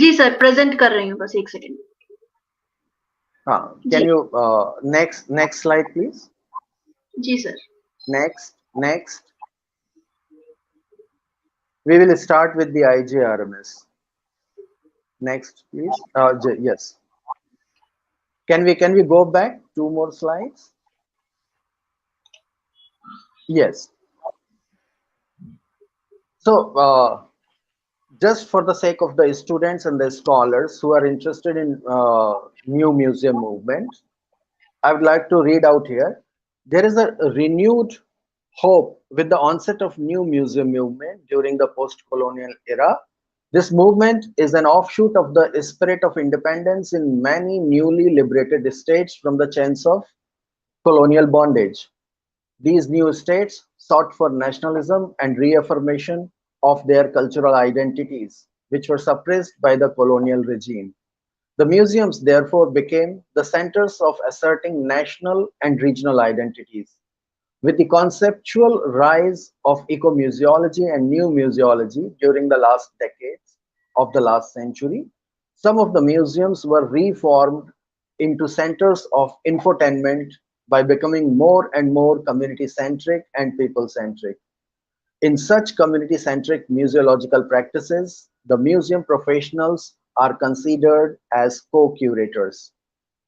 [SPEAKER 1] Ji sir, present कर रही हूँ, बस एक second.
[SPEAKER 5] हाँ, can you next slide please?
[SPEAKER 1] जी sir.
[SPEAKER 5] Next. We will start with the IGRMS. Next, please. Yes. Can we go back 2 more slides? Yes. So, just for the sake of the students and the scholars who are interested in new museum movement, I would like to read out here. There is a renewed hope with the onset of new museum movement during the post-colonial era. This movement is an offshoot of the spirit of independence in many newly liberated states from the chains of colonial bondage. These new states sought for nationalism and reaffirmation of their cultural identities, which were suppressed by the colonial regime. The museums therefore became the centers of asserting national and regional identities. With the conceptual rise of eco-museology and new museology during the last decades of the last century, some of the museums were reformed into centers of infotainment by becoming more and more community-centric and people-centric. In such community-centric museological practices, the museum professionals are considered as co-curators,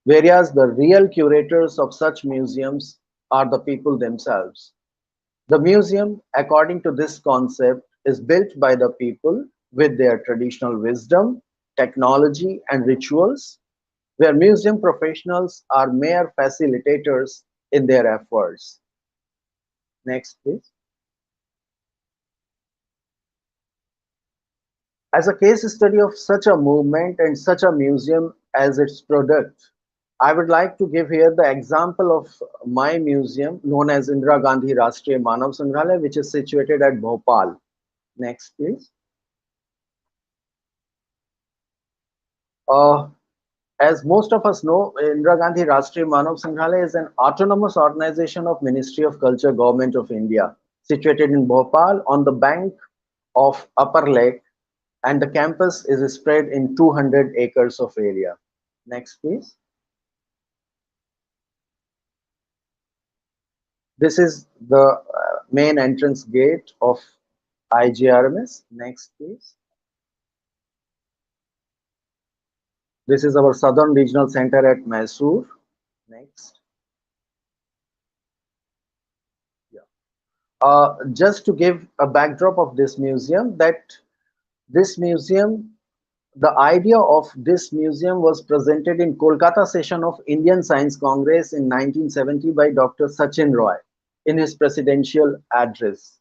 [SPEAKER 5] whereas the real curators of such museums are the people themselves. The museum, according to this concept, is built by the people with their traditional wisdom, technology, and rituals, where museum professionals are mere facilitators in their efforts. Next, please. As a case study of such a movement and such a museum as its product. I would like to give here the example of my museum known as Indira Gandhi Rashtriya Manav Sangrahalaya, which is situated at Bhopal. Next, please. As most of us know, Indira Gandhi Rashtriya Manav Sangrahalaya is an autonomous organization of Ministry of Culture, Government of India, situated in Bhopal on the bank of Upper Lake, and the campus is spread in 200 acres of area. Next, please. This is the main entrance gate of IGRMS. Next, please. This is our Southern Regional Center at Mysore. Next. Yeah. Just to give a backdrop of this museum, the idea of this museum was presented in Kolkata session of Indian Science Congress in 1970 by Dr. Sachin Roy in his presidential address.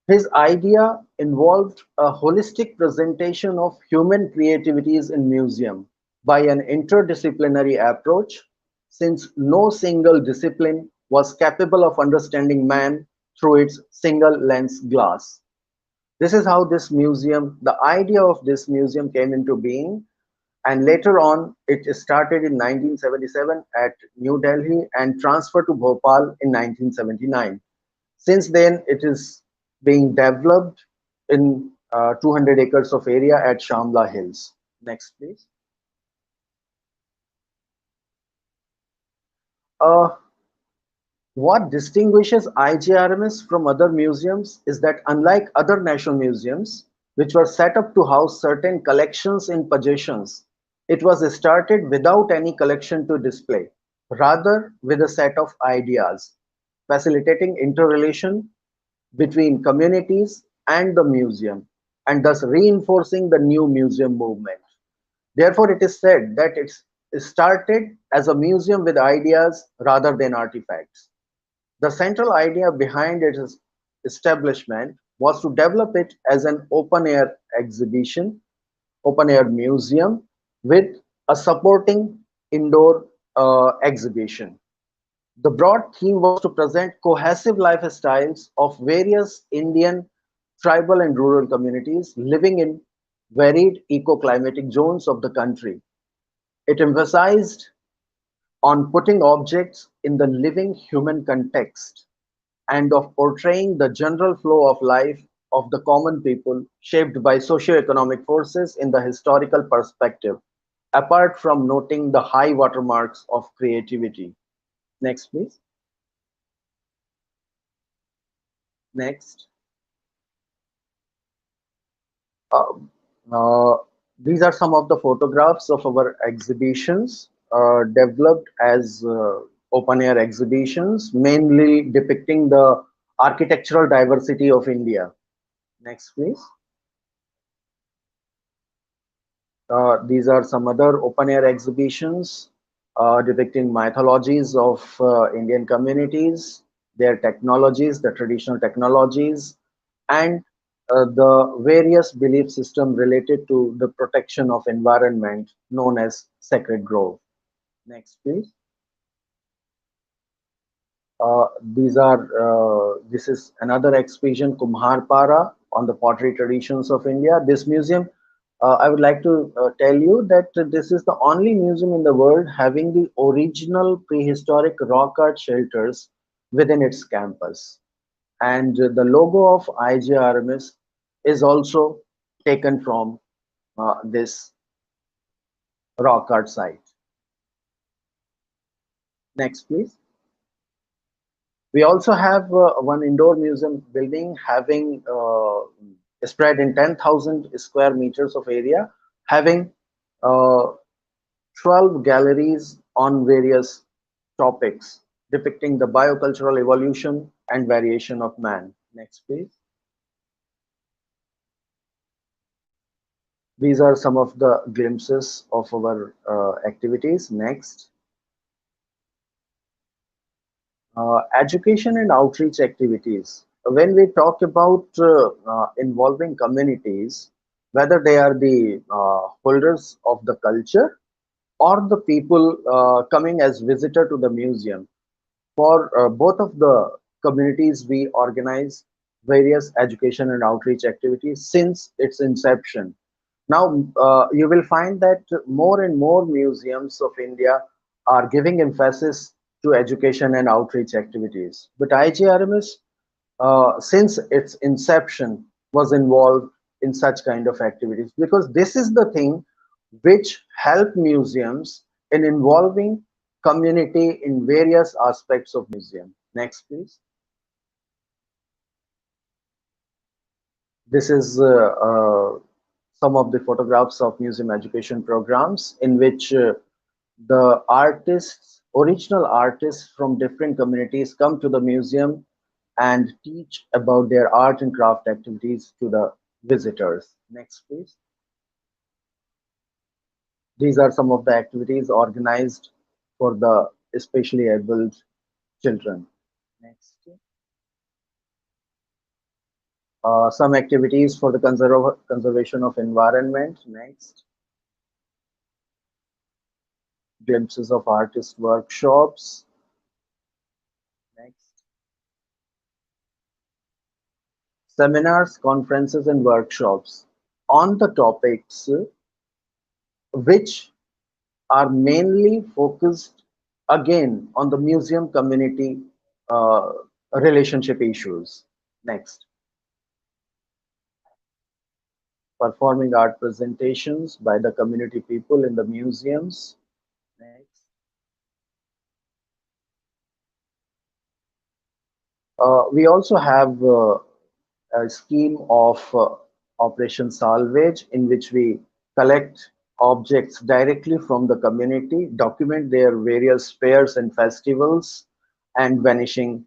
[SPEAKER 5] His idea involved a holistic presentation of human creativities in museum by an interdisciplinary approach, since no single discipline was capable of understanding man through its single lens glass. This is how this museum, the idea of this museum came into being, and later on it started in 1977 at New Delhi and transferred to Bhopal in 1979. Since then, it is being developed in 200 acres of area at Shamla Hills. Next, please. What distinguishes IGRMS from other museums is that unlike other national museums, which were set up to house certain collections in possessions, it was started without any collection to display, rather with a set of ideas, facilitating interrelation between communities and the museum, and thus reinforcing the new museum movement. Therefore, it is said that it started as a museum with ideas rather than artifacts. The central idea behind its establishment was to develop it as an open-air exhibition, open-air museum with a supporting indoor exhibition. The broad theme was to present cohesive lifestyles of various Indian tribal and rural communities living in varied eco-climatic zones of the country. It emphasized on putting objects in the living human context and of portraying the general flow of life of the common people shaped by socio-economic forces in the historical perspective, apart from noting the high watermarks of creativity. Next, please. Next. Uh, uh, these are some of the photographs of our exhibitions developed as open-air exhibitions, mainly depicting the architectural diversity of India. Next, please. These are some other open-air exhibitions depicting mythologies of Indian communities, their technologies, the traditional technologies, and the various belief system related to the protection of environment known as sacred grove. Next, please. This is another exhibition, Kumar Para, on the pottery traditions of India. This museum, I would like to tell you that this is the only museum in the world having the original prehistoric rock art shelters within its campus. And the logo of IGRMS is also taken from this rock art site. Next, please. We also have one indoor museum building having spread in 10,000 square meters of area, having 12 galleries on various topics depicting the biocultural evolution and variation of man. Next, please. These are some of the glimpses of our activities. Next. Education and outreach activities. When we talk about involving communities, whether they are the holders of the culture or the people coming as visitor to the museum. For both of the communities, we organize various education and outreach activities since its inception. Now, you will find that more and more museums of India are giving emphasis to education and outreach activities. But IGRMS, since its inception, was involved in such kind of activities because this is the thing which help museums in involving community in various aspects of museum. Next, please. This is some of the photographs of museum education programs in which the artists, original artists from different communities come to the museum and teach about their art and craft activities to the visitors. Next, please. These are some of the activities organized for the especially able children. Next. Some activities for the conservation of environment. Next. Glimpses of artist workshops. Next. Seminars, conferences, and workshops on the topics which are mainly focused again on the museum community relationship issues. Next. Performing art presentations by the community people in the museums. Next. We also have a scheme of Operation Salvage in which we collect objects directly from the community, document their various fairs and festivals, and vanishing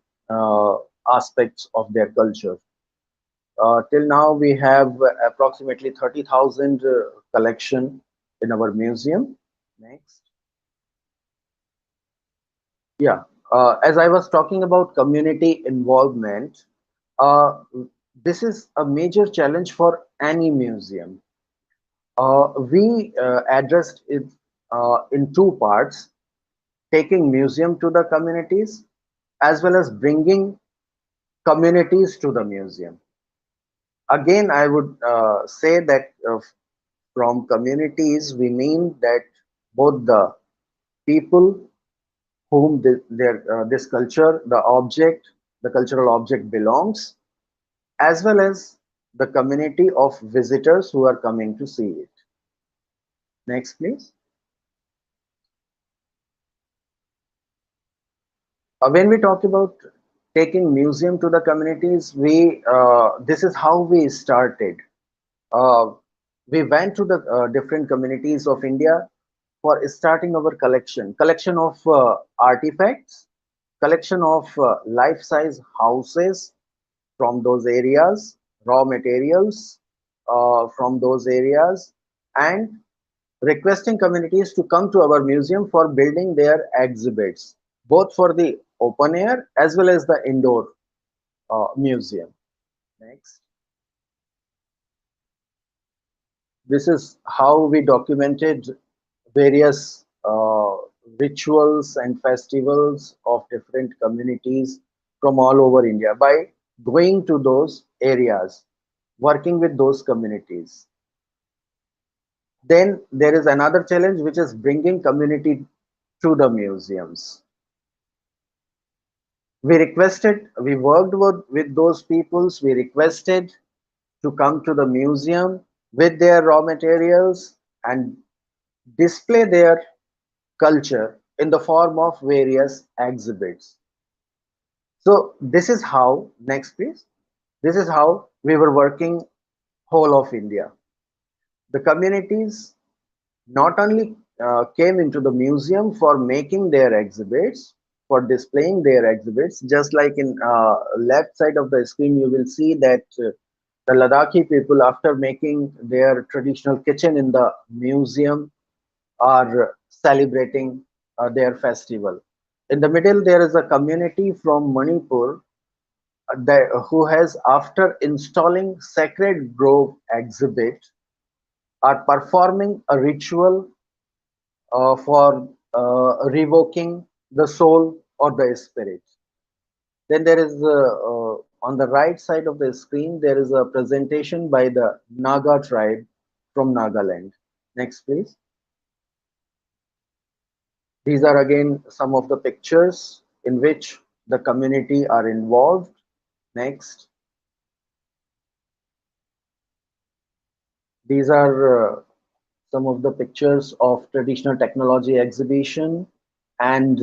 [SPEAKER 5] aspects of their culture. Till now, we have approximately 30,000 collection in our museum. Next. Yeah, as I was talking about community involvement, this is a major challenge for any museum. We addressed it in two parts, taking museum to the communities as well as bringing communities to the museum. Again, I would say that from communities, we mean that both the people whom this culture, the cultural object belongs, as well as the community of visitors who are coming to see it. Next, please. When we talk about taking museum to the communities, this is how we started. We went to the different communities of India for starting our collection of artifacts, collection of life-size houses from those areas, raw materials from those areas, and requesting communities to come to our museum for building their exhibits, both for the open air as well as the indoor museum. Next. This is how we documented various rituals and festivals of different communities from all over India by going to those areas, working with those communities. Then there is another challenge, which is bringing community to the museums. We worked with those peoples, we requested to come to the museum with their raw materials and display their culture in the form of various exhibits. So this is how, next please, this is how we were working whole of India. The communities not only came into the museum for making their exhibits, for displaying their exhibits, just like in left side of the screen, you will see that the Ladakhi people, after making their traditional kitchen in the museum, are celebrating their festival. In the middle, there is a community from Manipur who has, after installing Sacred Grove exhibit are performing a ritual for revoking the soul or the spirit. Then there is on the right side of the screen, there is a presentation by the Naga tribe from Nagaland. Next, please. These are again some of the pictures in which the community are involved. Next. These are some of the pictures of traditional technology exhibition and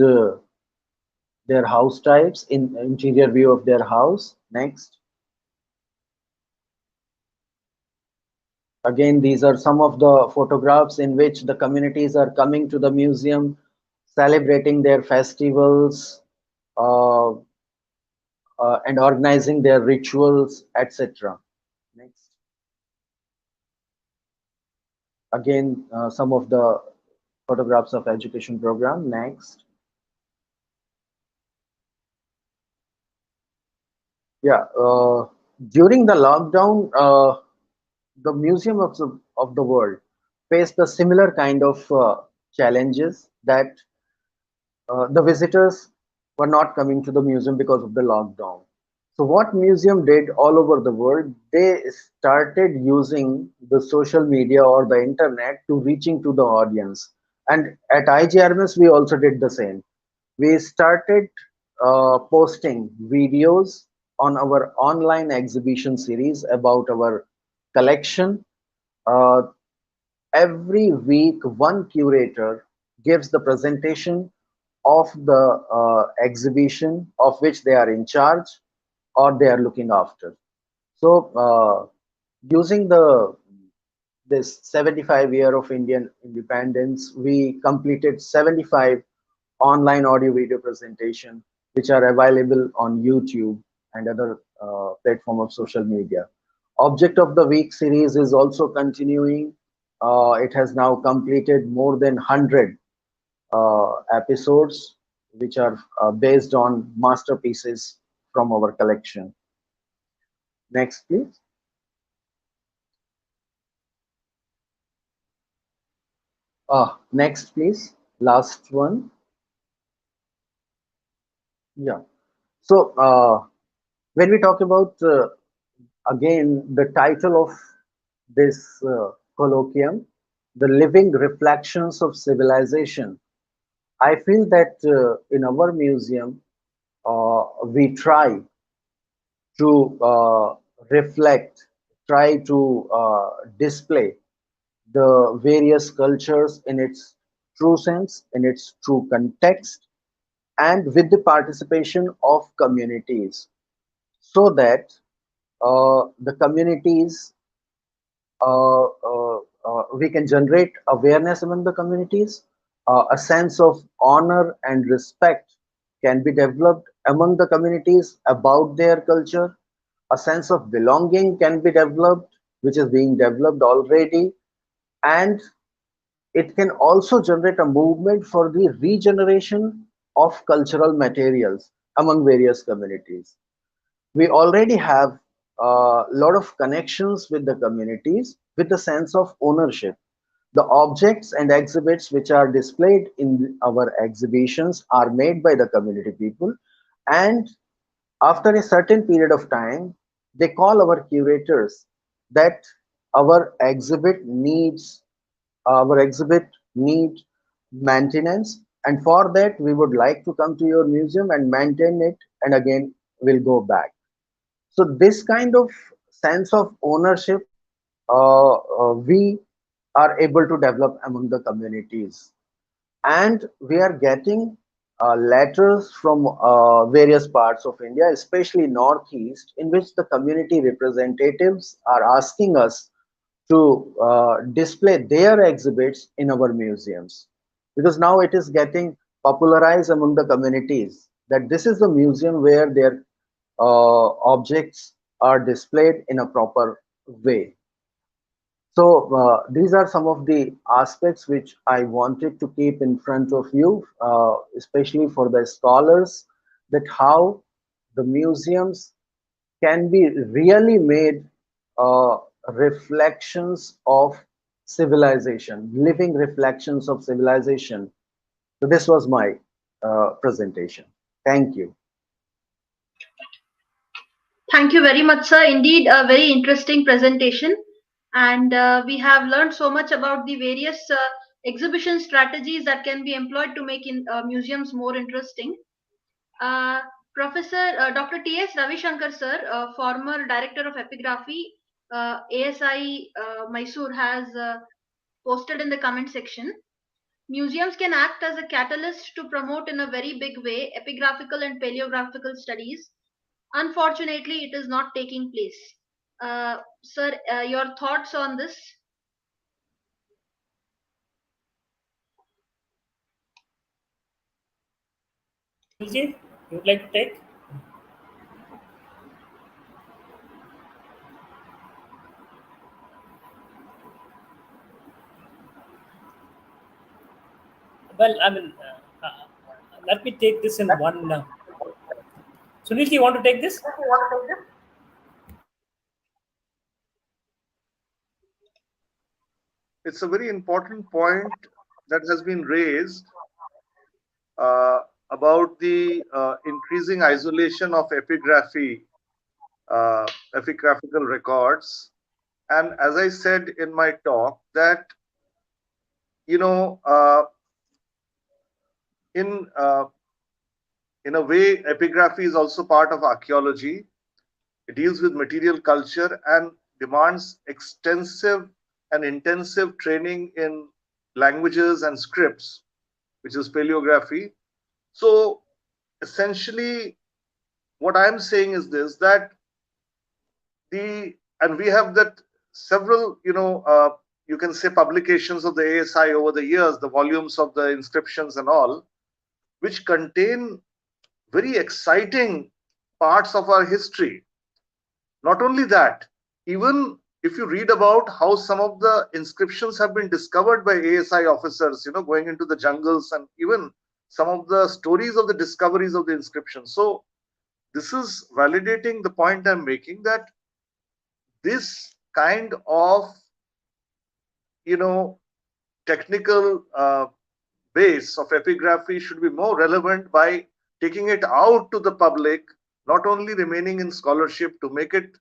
[SPEAKER 5] their house types in interior view of their house. Next. Again, these are some of the photographs in which the communities are coming to the museum, celebrating their festivals, uh, and organizing their rituals, etc. Next. Again, some of the photographs of education program. Next. Yeah, during the lockdown, the Museum of the World faced a similar kind of challenges that the visitors were not coming to the museum because of the lockdown. So what museum did all over the world, they started using the social media or the internet to reaching to the audience. And at IGRMS, we also did the same. We started posting videos on our online exhibition series about our collection. Uh, every week, one curator gives the presentation of the exhibition of which they are in charge or they are looking after. So, using the this 75 year of Indian independence, we completed 75 online audio video presentation which are available on YouTube and other platform of social media. Object of the Week series is also continuing. It has now completed more than 100 episodes which are based on masterpieces from our collection. Next, please. Next, please. Last one. Yeah. So, when we talk about again the title of this colloquium, the living reflections of civilization, I feel that in our museum we try to reflect, try to display the various cultures in its true sense, in its true context, and with the participation of communities, so that the communities we can generate awareness among the communities, a sense of honor and respect can be developed among the communities about their culture, a sense of belonging can be developed, which is being developed already, and it can also generate a movement for the regeneration of cultural materials among various communities. We already have a lot of connections with the communities with a sense of ownership. The objects and exhibits which are displayed in our exhibitions are made by the community people, and after a certain period of time, they call our curators that our exhibit needs our exhibit need maintenance, and for that we would like to come to your museum and maintain it, and again we'll go back. So this kind of sense of ownership we are able to develop among the communities, and we are getting letters from various parts of India, especially Northeast, in which the community representatives are asking us to display their exhibits in our museums, because now it is getting popularized among the communities that this is the museum where their objects are displayed in a proper way. So these are some of the aspects which I wanted to keep in front of you, especially for the scholars, that how the museums can be really made reflections of civilization, living reflections of civilization. So this was my presentation. Thank you.
[SPEAKER 1] Thank you very much, sir. Indeed, a very interesting presentation. And we have learned so much about the various exhibition strategies that can be employed to make museums more interesting. Professor Dr. T.S. Ravishankar, sir, former Director of Epigraphy, ASI Mysore, has posted in the comment section. Museums can act as a catalyst to promote in a very big way epigraphical and paleographical studies. Unfortunately, it is not taking place. Sir, your thoughts on this?
[SPEAKER 3] Sunilji, you would like to take? Well, I mean, let me take this in one. Sunilji, you want to take this?
[SPEAKER 4] It's a very important point that has been raised about the increasing isolation of epigraphy, epigraphical records. And as I said in my talk, that, you know, in a way, epigraphy is also part of archaeology. It deals with material culture and demands extensive and intensive training in languages and scripts, which is paleography. So essentially, what I'm saying is this, that and we have that several, you can say publications of the ASI over the years, the volumes of the inscriptions and all, which contain very exciting parts of our history. Not only that, even if you read about how some of the inscriptions have been discovered by ASI officers, going into the jungles, and even some of the stories of the discoveries of the inscriptions. So this is validating the point I'm making, that this kind of, technical base of epigraphy should be more relevant by taking it out to the public, not only remaining in scholarship, to make it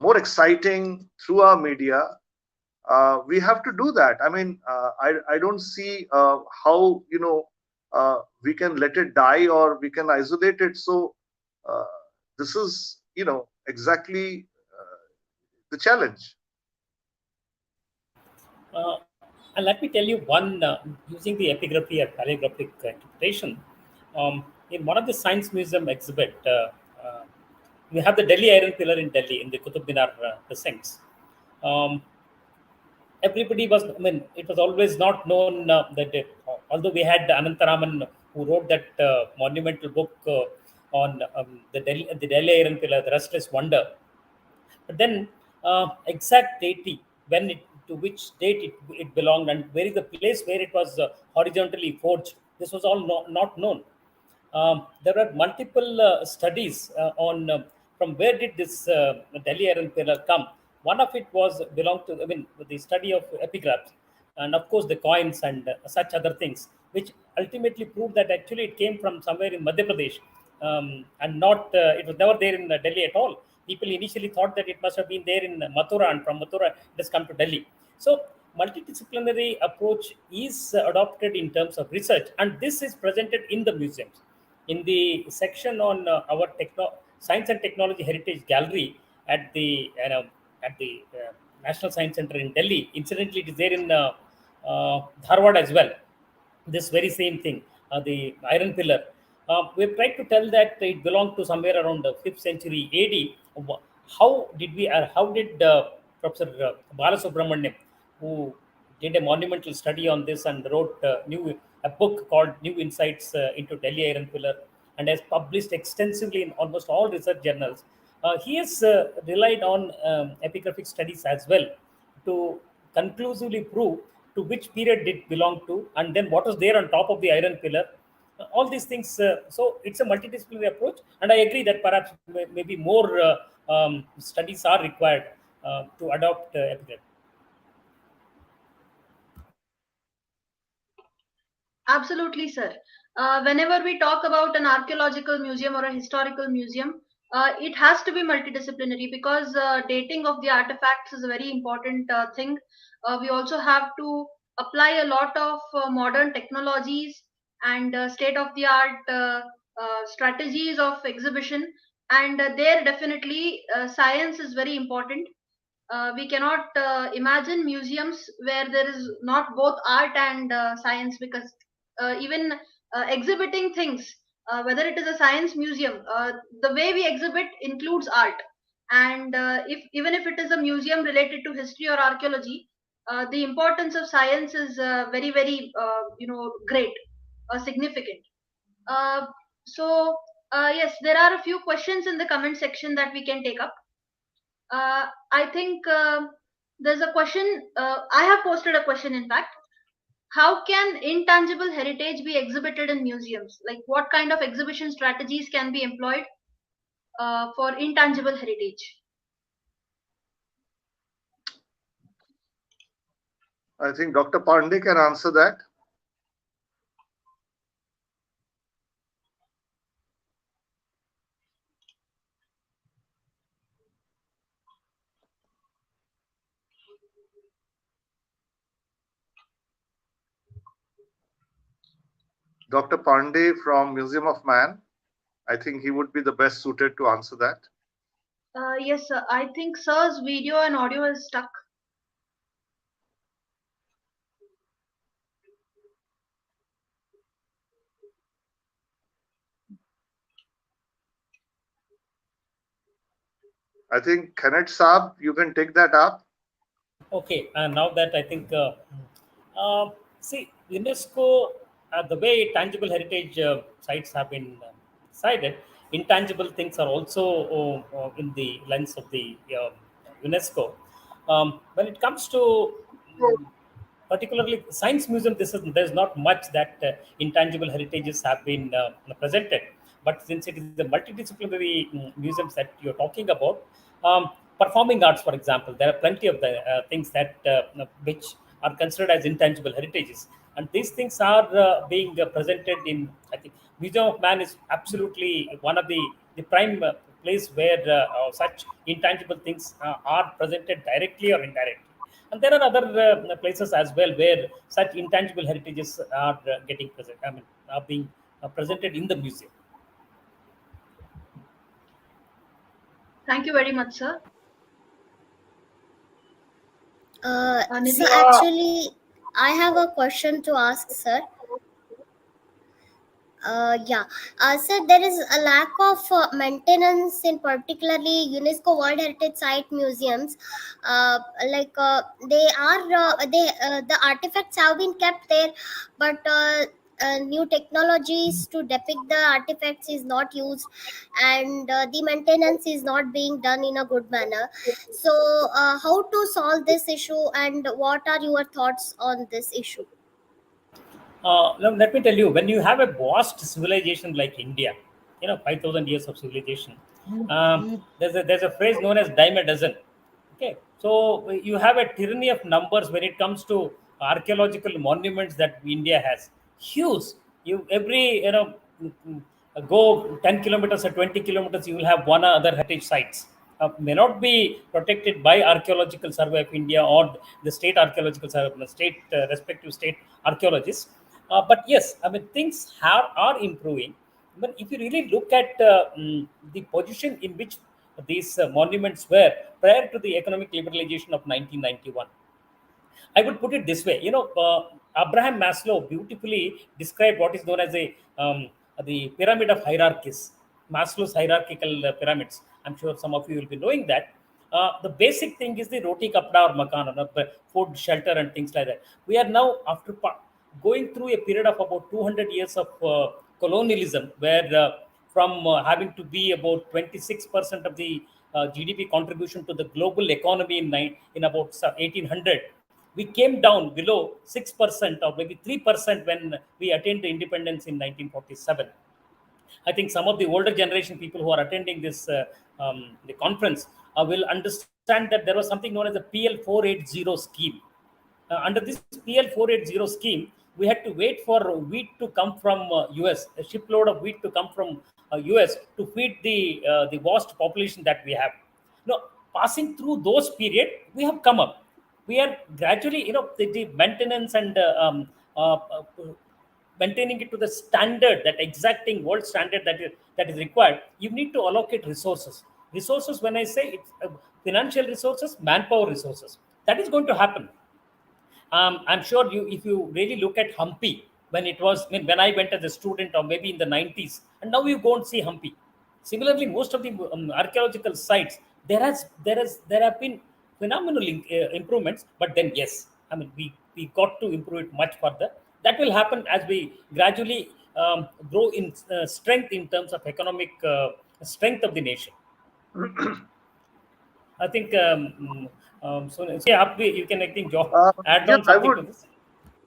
[SPEAKER 4] more exciting through our media. We have to do that. I mean, I don't see how, we can let it die or we can isolate it. So this is, exactly the challenge.
[SPEAKER 3] And let me tell you one, using the epigraphy or paleographic interpretation. In one of the Science Museum exhibit, we have the Delhi Iron Pillar in Delhi, in the Qutub Minar precincts. Everybody was, I mean, it was always not known that although we had Anantaraman, who wrote that monumental book on the Delhi Iron Pillar, The Restless Wonder. But then exact date, to which date it belonged, and where is the place where it was horizontally forged, this was all not known. There are multiple studies on from where did this Delhi Iron Pillar come. One of it was belonged to, I mean, the study of epigraphs, and of course the coins and such other things, which ultimately proved that actually it came from somewhere in Madhya Pradesh, and not it was never there in Delhi at all. People initially thought that it must have been there in Mathura, and from Mathura it has come to Delhi. So multidisciplinary approach is adopted in terms of research, and this is presented in the museums. In the section on our Science and Technology Heritage Gallery at the National Science Center in Delhi. Incidentally, it is there in Dharwad as well. This very same thing, the iron pillar. We've tried to tell that it belonged to somewhere around the 5th century AD. How did Professor Balasubramaniam, who did a monumental study on this and wrote a book called New Insights into Delhi Iron Pillar, and has published extensively in almost all research journals. He has relied on epigraphic studies as well to conclusively prove to which period it belonged to, and then what was there on top of the iron pillar. All these things. So it's a multidisciplinary approach, and I agree that perhaps maybe more studies are required to adopt epigraphy.
[SPEAKER 1] Absolutely, sir. Whenever we talk about an archaeological museum or a historical museum, it has to be multidisciplinary because dating of the artifacts is a very important thing. We also have to apply a lot of modern technologies and state of the art strategies of exhibition. And there, definitely, science is very important. We cannot imagine museums where there is not both art and science, because even exhibiting things, whether it is a science museum, the way we exhibit includes art. And if even if it is a museum related to history or archaeology, the importance of science is very, very great, significant. uh, so yes, there are a few questions in the comment section that we can take up. I think there's a question. I have posted a question, in fact. How can intangible heritage be exhibited in museums? Like, what kind of exhibition strategies can be employed for intangible heritage?
[SPEAKER 4] I think Dr. Pandey can answer that. Dr. Pandey from Museum of Man, I think he would be the best suited to answer that.
[SPEAKER 1] Yes, sir. I think sir's video and audio is stuck.
[SPEAKER 4] I think Khened Saab, you can take that up.
[SPEAKER 3] Okay, and now that I think, see, UNESCO, the way tangible heritage sites have been decided, intangible things are also in the lens of the UNESCO. When it comes to particularly science museum, there's not much that intangible heritages have been presented. But since it is the multidisciplinary museums that you're talking about, performing arts, for example, there are plenty of the things that which are considered as intangible heritages, and these things are being presented in, I think, Museum of Man is absolutely one of the prime place where such intangible things are presented directly or indirectly. And there are other places as well where such intangible heritages are getting present. I mean, are being presented in the museum.
[SPEAKER 1] Thank you very much, sir.
[SPEAKER 2] So
[SPEAKER 1] Nidhi?
[SPEAKER 2] actually, I have a question to ask, sir. Yeah, so there is a lack of maintenance in particularly UNESCO World Heritage Site museums. Like the artifacts have been kept there, but new technologies to depict the artifacts is not used, and the maintenance is not being done in a good manner. So, how to solve this issue, and what are your thoughts on this issue?
[SPEAKER 3] Now, let me tell you, when you have a vast civilization like India, 5,000 years of civilization, there's a phrase known as dime a dozen. Okay, so you have a tyranny of numbers when it comes to archaeological monuments that India has. Huge. You every go 10 kilometers or 20 kilometers, you will have one or other heritage sites. May not be protected by Archaeological Survey of India or the state archaeological survey, state respective state archaeologists. But yes, I mean, things are improving. But if you really look at the position in which these monuments were prior to the economic liberalization of 1991, I would put it this way. Abraham Maslow beautifully described what is known as the pyramid of hierarchies, Maslow's hierarchical pyramids. I'm sure some of you will be knowing that. The basic thing is the roti kapda or makan, food, shelter, and things like that. We are now, after going through a period of about 200 years of colonialism, where from having to be about 26% of the GDP contribution to the global economy in about 1800, we came down below 6% or maybe 3% when we attained the independence in 1947. I think some of the older generation people who are attending this the conference will understand that there was something known as the PL 480 scheme. Under this PL 480 scheme, we had to wait for wheat to come from US, a shipload of wheat to come from US to feed the vast population that we have. Passing through those period, we have come up. We are gradually, the maintenance and uh, uh, maintaining it to the standard, that exacting world standard that is required. You need to allocate resources. When I say it's financial resources, manpower resources, that is going to happen. I'm sure if you really look at Hampi, when it was, when I went as a student, or maybe in the 90s, and now you go and see Hampi. Similarly, most of the archaeological sites, there have been phenomenal improvements. But then, yes, I mean, we got to improve it much further. That will happen as we gradually grow in strength in terms of economic strength of the nation. I think so. Yeah, you can, I think, add
[SPEAKER 4] Yeah,
[SPEAKER 3] on something to this.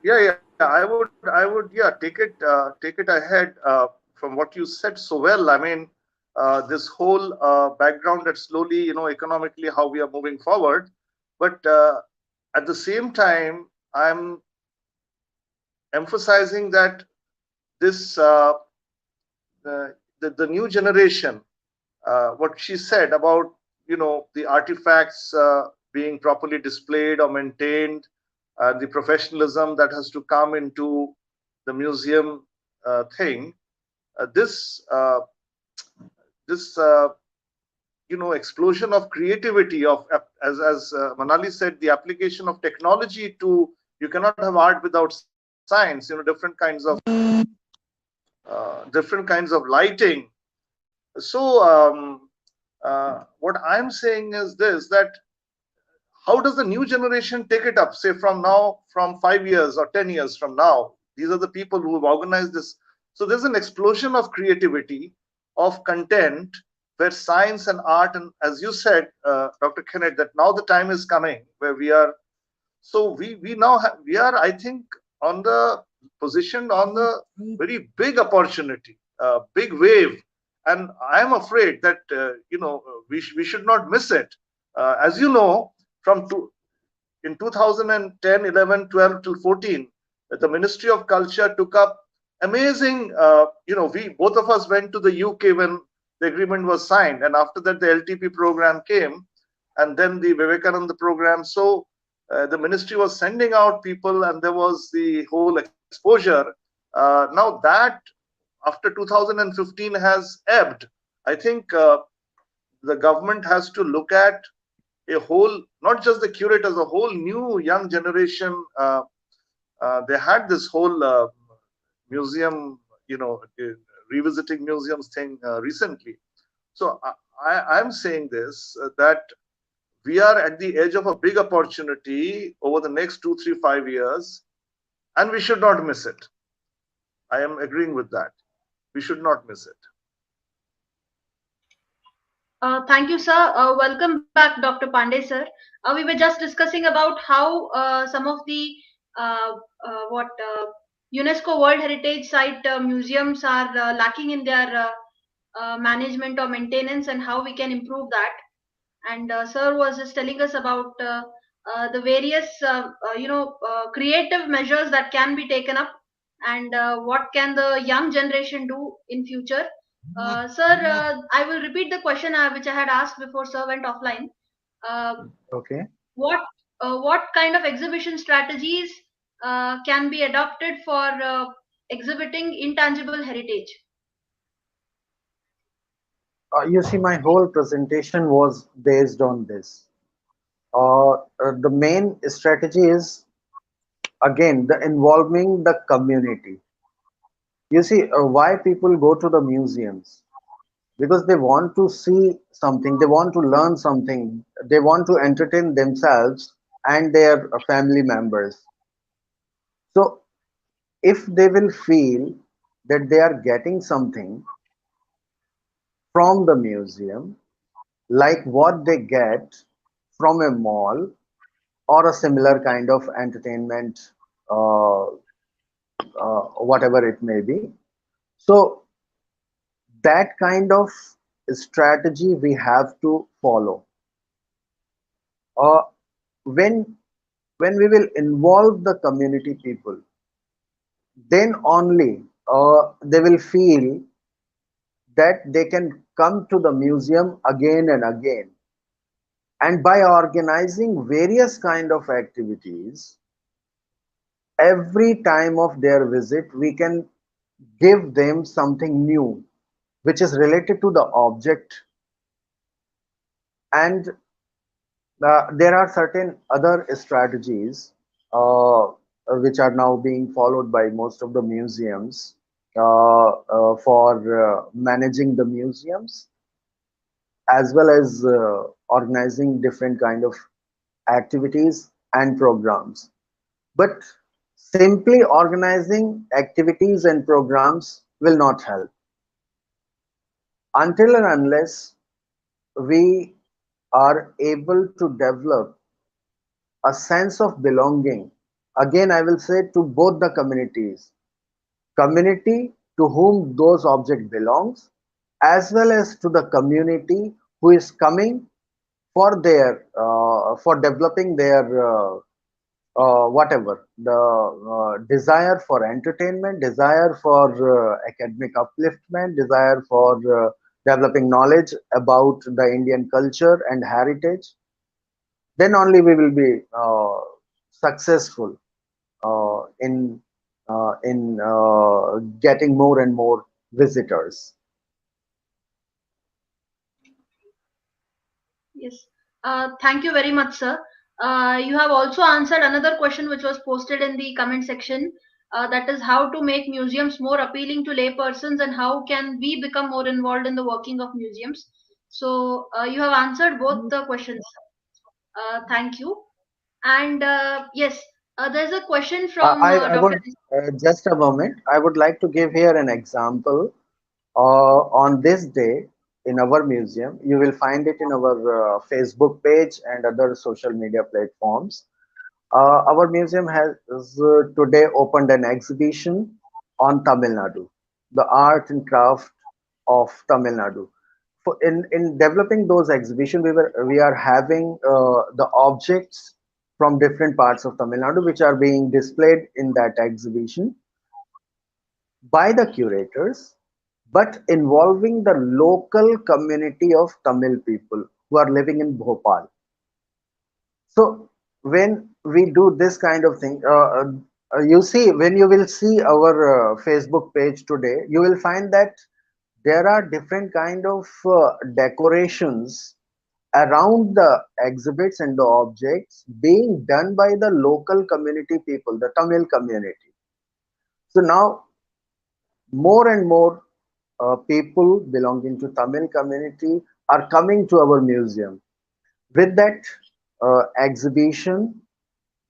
[SPEAKER 4] yeah. Yeah, take it ahead from what you said so well. I mean, this whole background that slowly, economically how we are moving forward, but at the same time, I'm emphasizing that this the new generation, what she said about the artifacts being properly displayed or maintained, the professionalism that has to come into the museum thing, this explosion of creativity of, as Manali said, the application of technology to, you cannot have art without science, different kinds of lighting. So what I'm saying is this, that how does the new generation take it up, say from now, from 5 years or 10 years from now? These are the people who have organized this. So there's an explosion of creativity, of content, where science and art, and as you said, Dr. Khened, that now the time is coming where we are, so we now have, we are, I think, on the positioned on the very big opportunity, big wave, and I am afraid that we should not miss it. As you know, in 2010, 11, 12 till 14, the Ministry of Culture took up amazing. We both of us went to the UK when the agreement was signed, and after that the LTP program came, and then the Vivekananda program. So the ministry was sending out people, and there was the whole exposure. Now that after 2015 has ebbed, I think the government has to look at a whole, not just the curators, a whole new young generation. They had this whole museum, revisiting museums thing recently. So I'm saying this, that we are at the edge of a big opportunity over the next 2, 3, 5 years, and we should not miss it. I am agreeing with that. We should not miss it.
[SPEAKER 1] Thank you, sir. Welcome back, Dr. Pandey, sir. We were just discussing about how some of the UNESCO World Heritage Site museums are lacking in their management or maintenance, and how we can improve that. And sir was just telling us about the various creative measures that can be taken up, and what can the young generation do in future. Sir, I will repeat the question which I had asked before sir went offline.
[SPEAKER 5] Okay.
[SPEAKER 1] What kind of exhibition strategies can be adopted for exhibiting intangible heritage?
[SPEAKER 5] You see, my whole presentation was based on this. The main strategy is, again, the involving the community. You see, why people go to the museums? Because they want to see something, they want to learn something, they want to entertain themselves and their family members. So if they will feel that they are getting something from the museum, like what they get from a mall or a similar kind of entertainment, whatever it may be. So that kind of strategy we have to follow. Uh, when we will involve the community people, then only they will feel that they can come to the museum again and again. And by organizing various kind of activities, every time of their visit, we can give them something new, which is related to the object. And there are certain other strategies which are now being followed by most of the museums for managing the museums, as well as organizing different kind of activities and programs. But simply organizing activities and programs will not help until and unless we are able to develop a sense of belonging. Again, I will say, to both the communities, community to whom those object belongs, as well as to the community who is coming for their for developing their whatever the desire for entertainment, desire for academic upliftment, desire for developing knowledge about the Indian culture and heritage. Then only we will be successful in getting more and more visitors.
[SPEAKER 1] Yes. Thank you very much, sir. You have also answered another question which was posted in the comment section. That is how to make museums more appealing to laypersons and how can we become more involved in the working of museums. So you have answered both the questions. Thank you. And yes, there's a question from
[SPEAKER 5] I
[SPEAKER 1] Dr.
[SPEAKER 5] would just a moment. I would like to give here an example. On this day in our museum, you will find it in our Facebook page and other social media platforms. Our museum has today opened an exhibition on Tamil Nadu, the art and craft of Tamil Nadu. In developing those exhibitions, we are having the objects from different parts of Tamil Nadu, which are being displayed in that exhibition by the curators, but involving the local community of Tamil people who are living in Bhopal. So when we do this kind of thing, you see, when you will see our Facebook page today, you will find that there are different kind of decorations around the exhibits and the objects being done by the local community people, the Tamil community. So now more and more people belonging to Tamil community are coming to our museum. With that exhibition,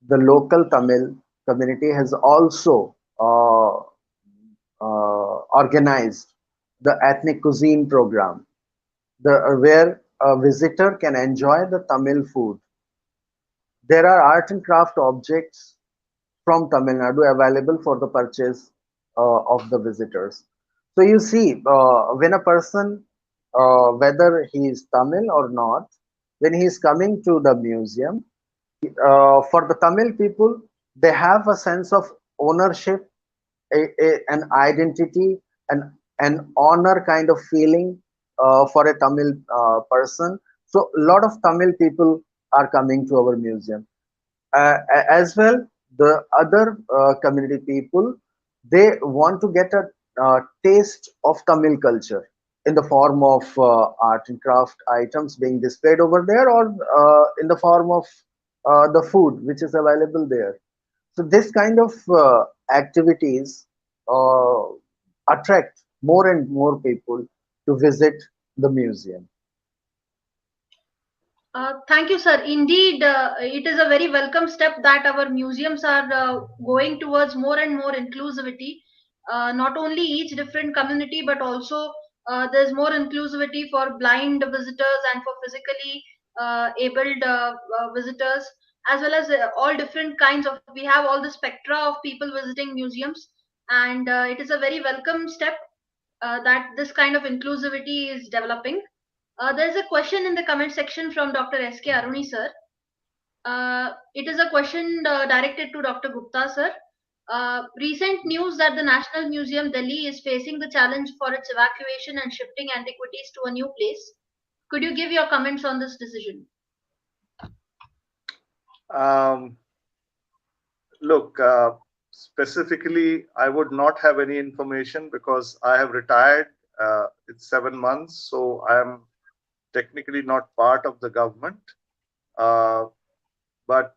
[SPEAKER 5] the local Tamil community has also organized the ethnic cuisine program, where a visitor can enjoy the Tamil food. There are art and craft objects from Tamil Nadu available for the purchase of the visitors. So you see, when a person, whether he is Tamil or not, when he is coming to the museum, for the Tamil people, they have a sense of ownership, an identity, an honor kind of feeling for a Tamil person. So a lot of Tamil people are coming to our museum. As well, the other community people, they want to get a taste of Tamil culture in the form of art and craft items being displayed over there, or in the form of the food which is available there. So this kind of activities uh, attract more and more people to visit the museum.
[SPEAKER 1] Thank you, sir. Indeed, it is a very welcome step that our museums are going towards more and more inclusivity. Not only each different community, but also there's more inclusivity for blind visitors and for physically abled visitors, as well as all different kinds of. We have all the spectra of people visiting museums, and it is a very welcome step that this kind of inclusivity is developing. There's a question in the comment section from Dr. S.K. Aruni, sir. It is a question directed to Dr. Gupta, sir. Recent news that the National Museum Delhi is facing the challenge for its evacuation and shifting antiquities to a new place. Could you give your comments on this decision?
[SPEAKER 4] Look, specifically, I would not have any information because I have retired. It's 7 months, so I am technically not part of the government. But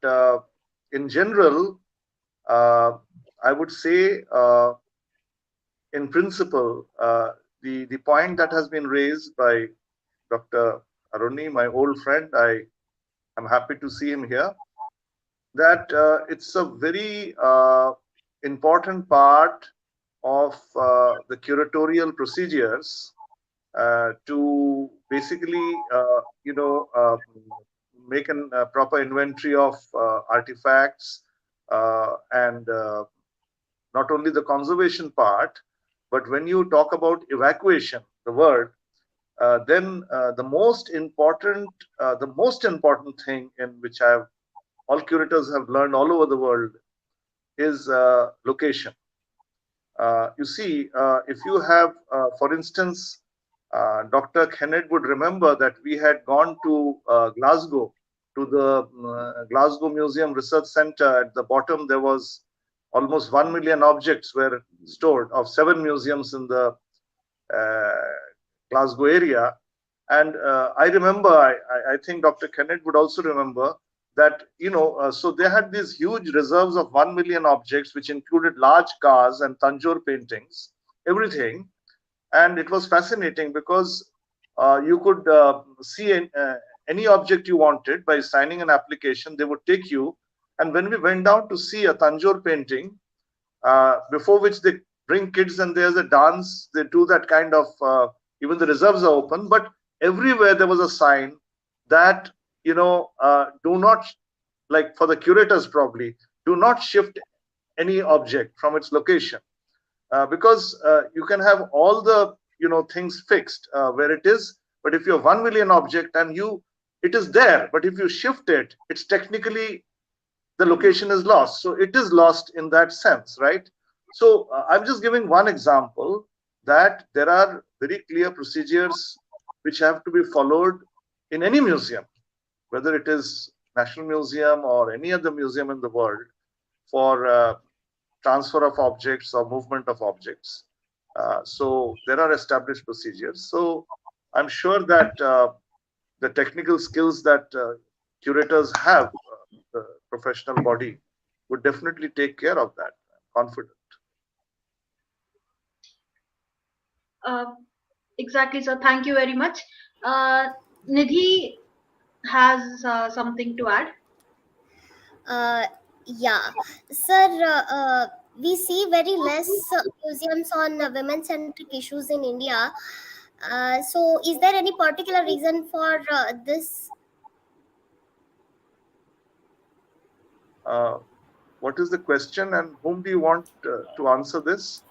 [SPEAKER 4] in general, I would say, in principle, the point that has been raised by Dr. Aruni, my old friend, I am happy to see him here, that it's a very important part of the curatorial procedures to basically, make a proper inventory of artifacts and not only the conservation part, but when you talk about evacuation, the word, then the most important thing in which all curators have learned all over the world is location. You see, if you have, for instance, Dr. Khened would remember that we had gone to Glasgow, to the Glasgow Museum Research Center. At the bottom, there was almost 1 million objects were stored of 7 museums in the Glasgow area. And I remember, I think Dr. Kenneth would also remember that, so they had these huge reserves of 1 million objects, which included large cars and Tanjore paintings, everything. And it was fascinating because you could see any object you wanted by signing an application. They would take you. And when we went down to see a Tanjore painting, before which they bring kids and there's a dance, they do that kind of, even the reserves are open, but everywhere there was a sign that, do not, like for the curators probably, do not shift any object from its location. Because you can have all the, things fixed where it is, but if you have 1 million object and it is there, but if you shift it, it's technically, the location is lost. So it is lost in that sense, right? So I'm just giving one example that there are very clear procedures which have to be followed in any museum, whether it is National Museum or any other museum in the world, for transfer of objects or movement of objects. So there are established procedures. So I'm sure that the technical skills that curators have, the professional body, would definitely take care of that. I'm confident.
[SPEAKER 1] Exactly, sir. Thank you very much. Nidhi has something to add.
[SPEAKER 2] Yeah, sir, we see very less museums on women-centric issues in India. So is there any particular reason for this?
[SPEAKER 4] What is the question and whom do you want to answer this?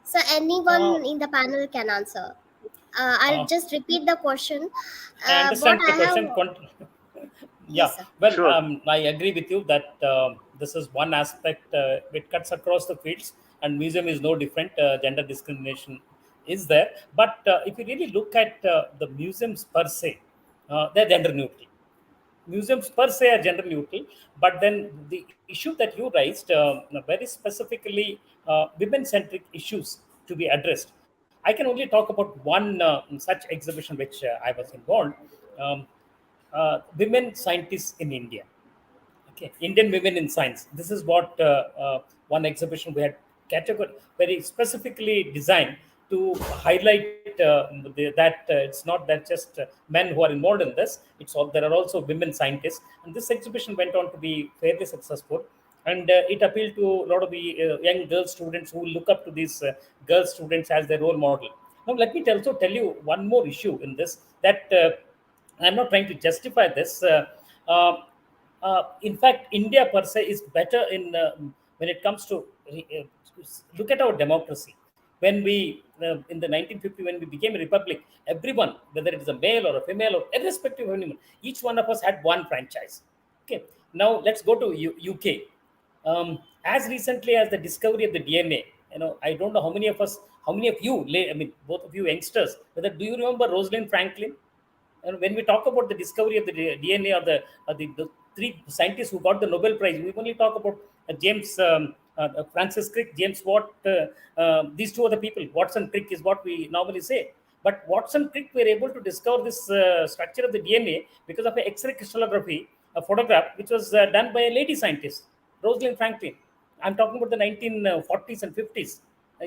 [SPEAKER 2] So anyone in the panel can answer. I'll just repeat the question.
[SPEAKER 3] I understand the question. Yeah,
[SPEAKER 2] Yes, sir.
[SPEAKER 3] well,
[SPEAKER 4] Sure.
[SPEAKER 3] I agree with you that this is one aspect. It cuts across the fields, and museum is no different. Gender discrimination is there, but if you really look at the museums per se, they're gender neutral. Museums per se are gender neutral, but then the issue that you raised, very specifically women-centric issues to be addressed. I can only talk about one such exhibition which I was involved. Um, Women scientists in India. Okay, Indian women in science. This is what one exhibition we had very specifically designed to highlight that it's not that just men who are involved in this. It's all there are also women scientists, and this exhibition went on to be fairly successful. And it appealed to a lot of the young girl students who look up to these girl students as their role model. Now, let me also tell you one more issue in this that I'm not trying to justify this. In fact, India per se is better when it comes to look at our democracy. When we in the 1950, when we became a republic, everyone, whether it is a male or a female or irrespective of anyone, each one of us had one franchise. Okay. Now let's go to UK. As recently as the discovery of the DNA, I don't know how many of us, how many of you, I mean, both of you youngsters, whether do you remember Rosalind Franklin? And when we talk about the discovery of the DNA or the three scientists who got the Nobel Prize, we only talk about James Francis Crick, James Watt. These two are the people. Watson Crick is what we normally say. But Watson Crick were able to discover this structure of the DNA because of an X-ray crystallography, a photograph which was done by a lady scientist, Rosalind Franklin. I'm talking about the 1940s and 50s.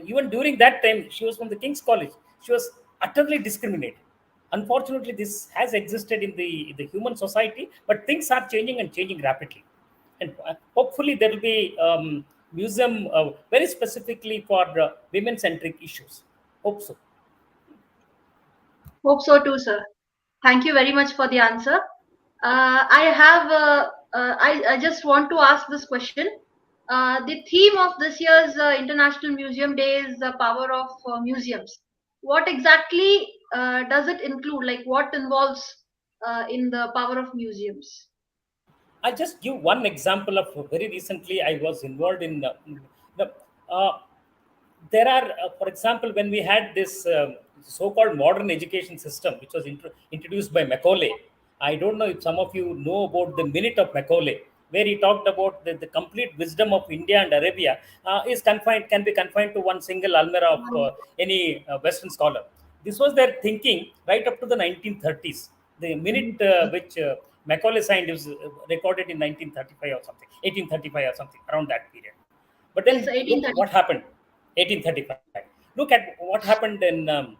[SPEAKER 3] Even during that time, she was from the King's College. She was utterly discriminated. Unfortunately, this has existed in the human society, but things are changing and changing rapidly. And hopefully, there will be museum very specifically for women-centric issues. Hope so.
[SPEAKER 1] Hope so too, sir. Thank you very much for the answer. I just want to ask this question. The theme of this year's International Museum Day is the power of museums. What exactly does it include? Like, what involves in the power of museums?
[SPEAKER 3] I'll just give one example of very recently I was involved in the there are, for example, when we had this so-called modern education system, which was introduced by Macaulay. I don't know if some of you know about the Minute of Macaulay, where he talked about the complete wisdom of India and Arabia is confined, can be confined to one single almirah of any Western scholar. This was their thinking right up to the 1930s. The minute which Macaulay signed is recorded in 1935 or something, 1835 or something, around that period. But
[SPEAKER 1] Yes,
[SPEAKER 3] then look
[SPEAKER 1] 1830.
[SPEAKER 3] what happened. 1835. Look at what happened in. Uh,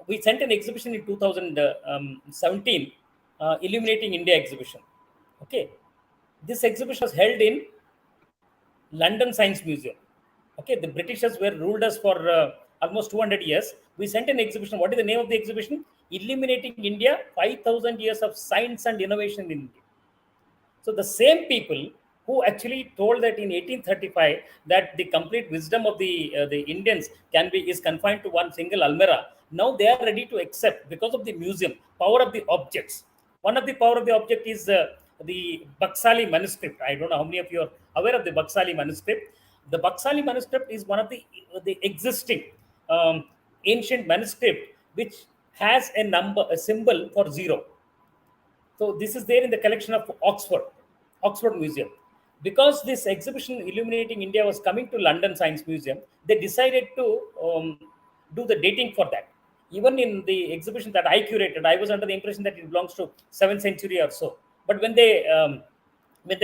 [SPEAKER 3] we sent an exhibition in 2017, Illuminating India exhibition. Okay, this exhibition was held in London Science Museum. Okay, the Britishers were ruled us for almost 200 years. We sent an exhibition. What is the name of the exhibition? Illuminating India: 5,000 years of science and innovation in India. So the same people who actually told that in 1835 that the complete wisdom of the Indians can be is confined to one single almirah. Now they are ready to accept because of the museum power of the objects. One of the power of the object is the Baksali Manuscript. I don't know how many of you are aware of the Baksali Manuscript. The Baksali Manuscript is one of the existing ancient manuscript which has a number, a symbol for zero. So this is there in the collection of Oxford Museum. Because this exhibition Illuminating India was coming to London Science Museum, they decided to do the dating for that. Even in the exhibition that I curated, I was under the impression that it belongs to 7th century or so. But when they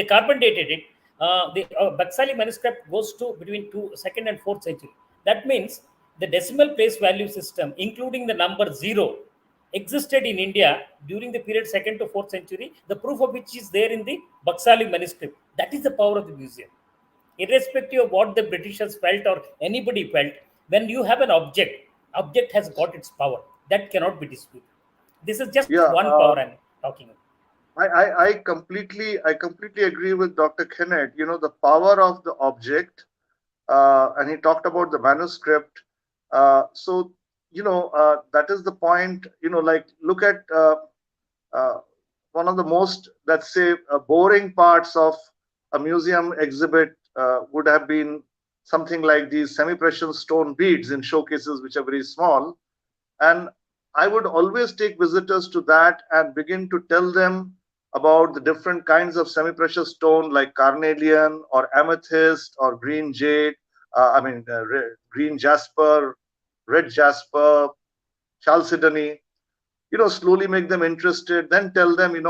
[SPEAKER 3] carbon dated it, the Baksali manuscript goes to between 2nd and 4th century. That means the decimal place value system, including the number zero, existed in India during the period 2nd to 4th century, the proof of which is there in the Baksali manuscript. That is the power of the museum. Irrespective of what the Britishers felt or anybody felt, when you have an object has got its power. That cannot be disputed. This is just
[SPEAKER 4] Yeah,
[SPEAKER 3] one power I'm talking about.
[SPEAKER 4] I completely agree with Dr. Khened. You know, the power of the object, and he talked about the manuscript. So, that is the point. Like look at one of the most, let's say, boring parts of a museum exhibit would have been something like these semi-precious stone beads in showcases, which are very small. And I would always take visitors to that and begin to tell them about the different kinds of semi-precious stone like carnelian or amethyst or green jade, green jasper, red jasper, chalcedony, slowly make them interested, then tell them,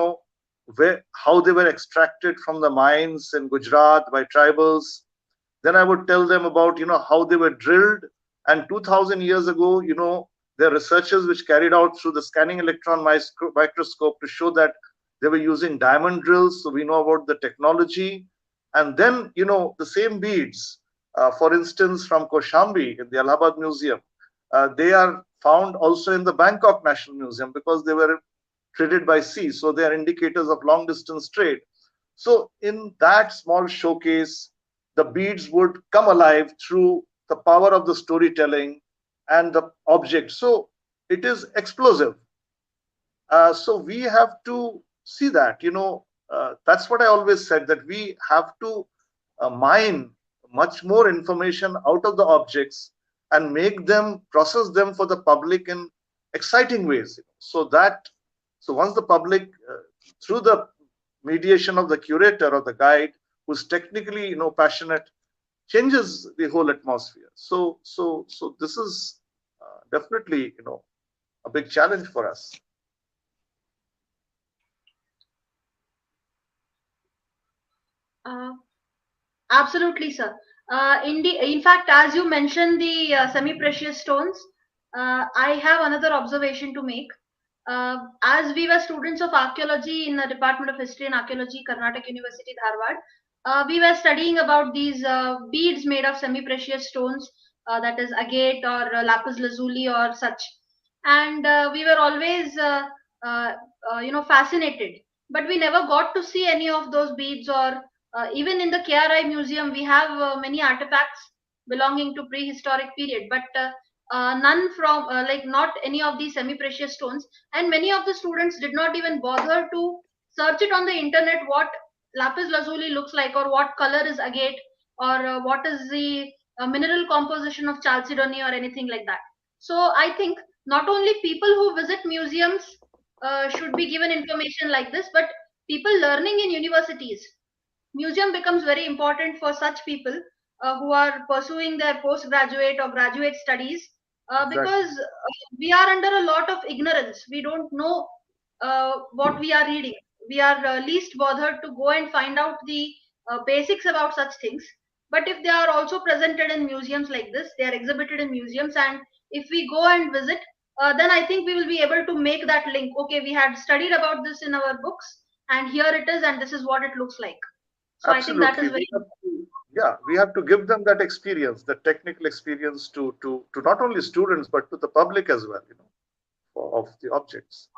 [SPEAKER 4] how they were extracted from the mines in Gujarat by tribals. Then I would tell them about, how they were drilled. And 2000 years ago, there are researchers which carried out through the scanning electron microscope to show that they were using diamond drills. So we know about the technology. And then, the same beads, for instance, from Kaushambi in the Allahabad Museum, they are found also in the Bangkok National Museum because they were traded by sea. So they are indicators of long distance trade. So in that small showcase, the beads would come alive through the power of the storytelling and the object. So it is explosive. So we have to see that, that's what I always said, that we have to mine much more information out of the objects and make them process them for the public in exciting ways. So once the public, through the mediation of the curator or the guide, who's technically passionate, changes the whole atmosphere. So this is definitely a big challenge for us.
[SPEAKER 1] Absolutely, sir. In fact, as you mentioned the semi-precious stones, I have another observation to make. As we were students of archaeology in the Department of History and Archaeology, Karnataka University, Dharwad, we were studying about these beads made of semi-precious stones, that is agate or lapis lazuli or such, and we were always fascinated, but we never got to see any of those beads, or even in the KRI museum we have many artifacts belonging to prehistoric period, but none from not any of these semi-precious stones, and many of the students did not even bother to search it on the internet what lapis lazuli looks like, or what color is agate, or what is the mineral composition of chalcedony or anything like that. So I think not only people who visit museums should be given information like this, but people learning in universities, museum becomes very important for such people who are pursuing their postgraduate or graduate studies,
[SPEAKER 4] Exactly.
[SPEAKER 1] because we are under a lot of ignorance. We don't know what we are reading. We are least bothered to go and find out the basics about such things. But if they are also presented in museums like this, they are exhibited in museums, and if we go and visit, then I think we will be able to make that link. Okay, we had studied about this in our books, and here it is, and this is what it looks like. So
[SPEAKER 4] Absolutely.
[SPEAKER 1] I think that is very
[SPEAKER 4] we have to give them that experience, the technical experience to not only students but to the public as well, of the objects.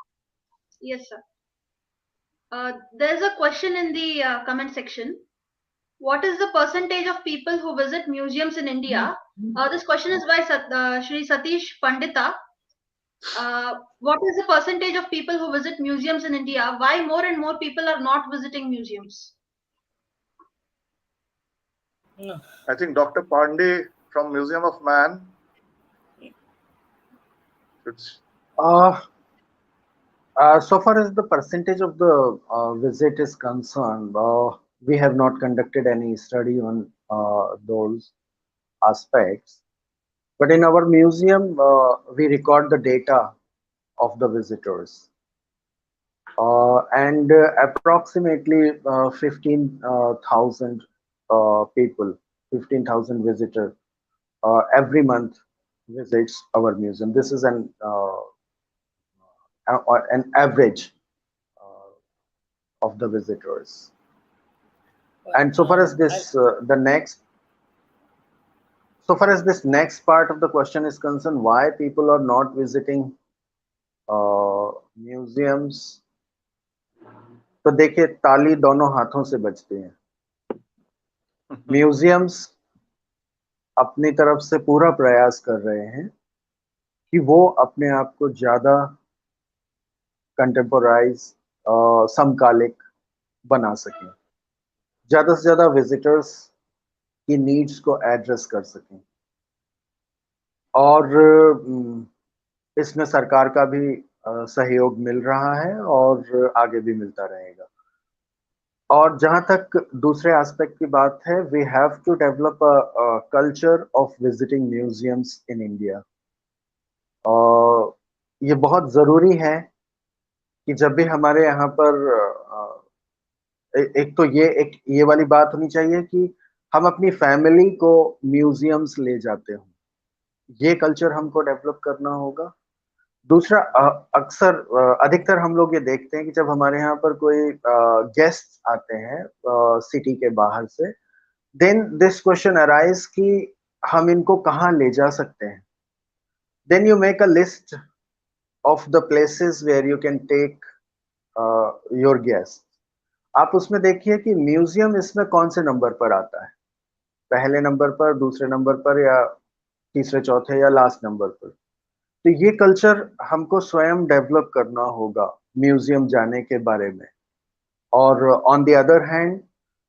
[SPEAKER 1] Yes, sir. There's a question in the comment section. What is the percentage of people who visit museums in India? This question is by Shri Satish Pandita. What is the percentage of people who visit museums in India? Why more and more people are not visiting museums?
[SPEAKER 4] I think Dr. Pandey from Museum of Man.
[SPEAKER 5] So far as the percentage of the visit is concerned, we have not conducted any study on those aspects. But in our museum, we record the data of the visitors. And approximately 15,000 people, 15,000 visitors every month visits our museum. This is an average of the visitors. And so far as this so far as this next part of the question is concerned, why people are not visiting museums, तो देखिए ताली दोनों हाथों से बजती है. Museums अपनी तरफ से पूरा प्रयास कर रहे हैं कि वो अपने आप को ज्यादा कंटेम्पोराइज समकालिक बना सकें, ज्यादा से ज्यादा विजिटर्स की नीड्स को एड्रेस कर सकें, और इसमें सरकार का भी सहयोग मिल रहा है और आगे भी मिलता रहेगा. और जहां तक दूसरे एस्पेक्ट की बात है, we have to develop a culture of visiting museums in India. और ये बहुत जरूरी है कि जब भी हमारे यहाँ पर एक तो ये वाली बात होनी चाहिए कि हम अपनी फैमिली को म्यूजियम्स ले जाते हो, ये कल्चर हमको डेवलप करना होगा. दूसरा, अक्सर अधिकतर हम लोग ये देखते हैं कि जब हमारे यहाँ पर कोई गेस्ट आते हैं सिटी के बाहर से, देन दिस क्वेश्चन अराइज कि हम इनको कहाँ ले जा सकते हैं. Then you make a list of the places where you can take your guest. आप उसमें देखिए कि म्यूजियम इसमें कौन से नंबर पर आता है, पहले नंबर पर, दूसरे नंबर पर, या तीसरे, चौथे, या लास्ट नंबर पर. तो ये कल्चर हमको स्वयं डेवलप करना होगा म्यूजियम जाने के बारे में. और on the other hand,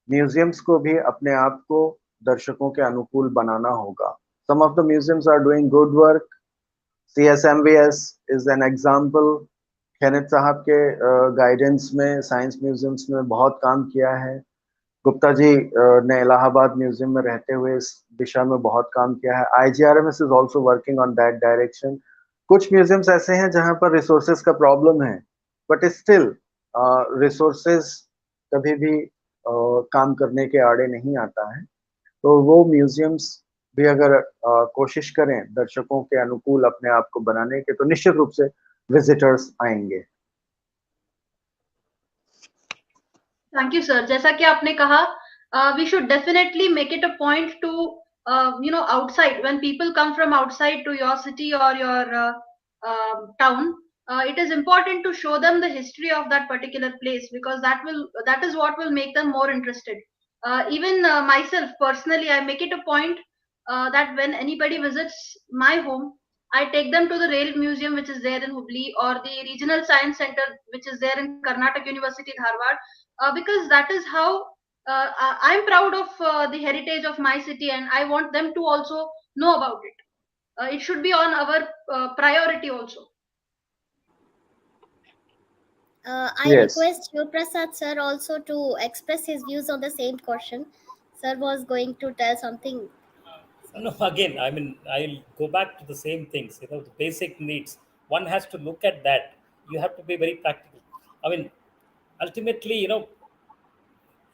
[SPEAKER 5] museums को भी अपने आप को दर्शकों के अनुकूल बनाना होगा. Some of the museums are doing good work. CSMVS is an example. खेनेड साहब के गाइडेंस में साइंस म्यूजियम्स में बहुत काम किया है. गुप्ता जी ने इलाहाबाद म्यूजियम में रहते हुए इस दिशा में बहुत काम किया है. IGRMS is also working on that direction. कुछ म्यूजियम्स ऐसे हैं जहां पर रिसोर्सेज का प्रॉब्लम है, बट स्टिल रिसोर्सेज कभी भी काम करने के आड़े नहीं आता है. तो वो म्यूजियम्स भी अगर कोशिश करें दर्शकों के अनुकूल अपने आप को बनाने के, तो निश्चित रूप से विजिटर्स आएंगे.
[SPEAKER 1] Thank you sir. जैसा कि आपने कहा, we should definitely make it a point to outside, when people come from outside to your city or your town, it is important to show them the history of that particular place, because that is what will make them more interested. Even myself personally, I make it a point that when anybody visits my home, I take them to the Rail Museum, which is there in Hubli, or the Regional Science Center, which is there in Karnataka University, Dharwad, because that is how I'm proud of the heritage of my city, and I want them to also know about it. It should be on our priority also.
[SPEAKER 2] I
[SPEAKER 5] Yes.
[SPEAKER 2] request Shivaprasad sir also to express his views on the same question. Sir was going to tell something.
[SPEAKER 3] No, again, I mean, I'll go back to the same things. The basic needs. One has to look at that. You have to be very practical. I mean, ultimately,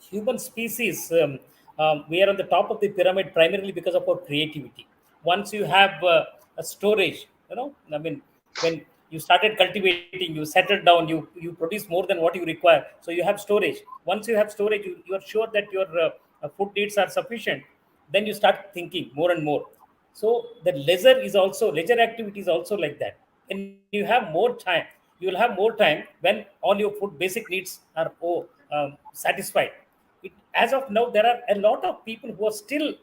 [SPEAKER 3] human species, we are on the top of the pyramid primarily because of our creativity. Once you have a storage, I mean, when you started cultivating, you settled down, you produce more than what you require. So you have storage. Once you have storage, you are sure that your food needs are sufficient. Then you start thinking more and more. So the leisure activity is also like that. When you have more time, you will have more time when all your food basic needs are satisfied. As of now, there are a lot of people who are still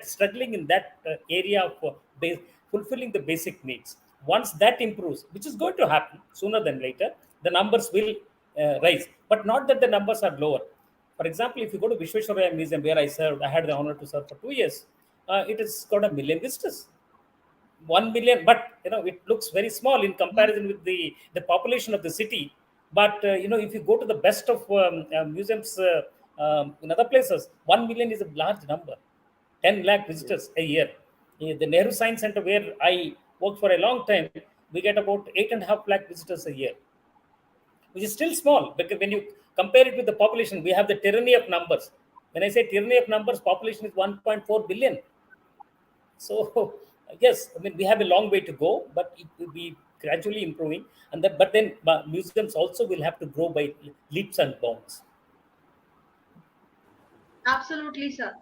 [SPEAKER 3] struggling in that area of fulfilling the basic needs. Once that improves, which is going to happen sooner than later, the numbers will rise. But not that the numbers are lower. For example, if you go to Vishwesvaraya Museum, where I had the honor to serve for 2 years, it has got 1 million visitors. 1 million, but it looks very small in comparison with the population of the city. But if you go to the best of museums in other places, 1 million is a large number. 10 lakh visitors a year. The Nehru Science Center, where I worked for a long time, we get about 8.5 lakh visitors a year, which is still small, because when you compare it with the population, we have the tyranny of numbers. When I say tyranny of numbers, population is 1.4 billion. So yes, I mean, we have a long way to go, but it will be gradually improving. But then museums also will have to grow by leaps and bounds.
[SPEAKER 1] Absolutely, sir.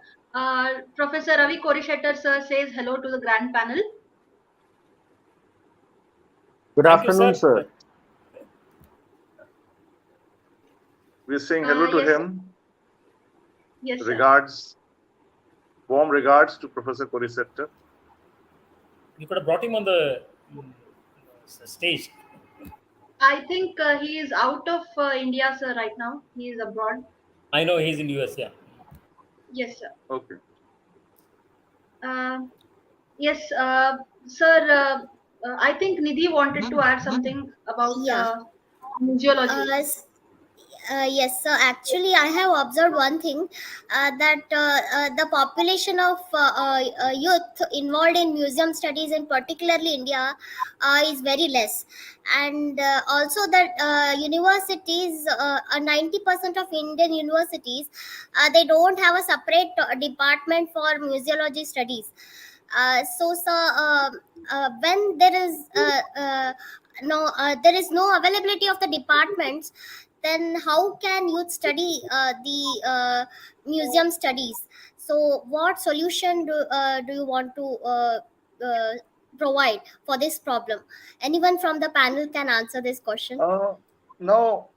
[SPEAKER 1] Professor Ravi Korishettar sir says hello to the grand panel.
[SPEAKER 5] Good
[SPEAKER 3] Thank you,
[SPEAKER 5] afternoon, sir.
[SPEAKER 4] We're saying hello to
[SPEAKER 1] yes,
[SPEAKER 4] him.
[SPEAKER 1] Yes, sir.
[SPEAKER 4] Regards, warm regards to Professor Korishettar.
[SPEAKER 3] You could have brought him on the stage.
[SPEAKER 1] I think he is out of India, sir, right now. He is abroad.
[SPEAKER 3] I know he's in US, yeah.
[SPEAKER 1] Yes, sir.
[SPEAKER 4] Okay.
[SPEAKER 1] Yes, sir. I think Nidhi wanted to add something about museology.
[SPEAKER 2] Yes, so actually I have observed one thing, that the population of youth involved in museum studies, in particularly India, is very less. And also that universities, 90% of Indian universities, they don't have a separate department for museology studies. When there is no availability of the departments, then how can youth study the museum studies? So what solution do you want to provide for this problem? Anyone from the panel can answer this question.
[SPEAKER 4] Now,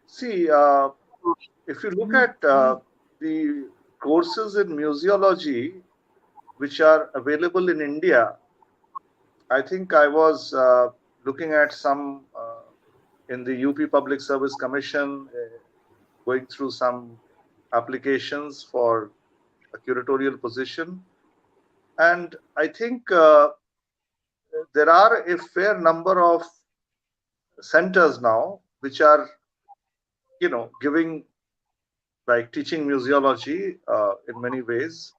[SPEAKER 4] see, if you look at the courses in museology which are available in India, I think I was looking at some in the UP Public Service Commission, going through some applications for a curatorial position. And I think there are a fair number of centers now which are, giving, like, teaching museology in many ways.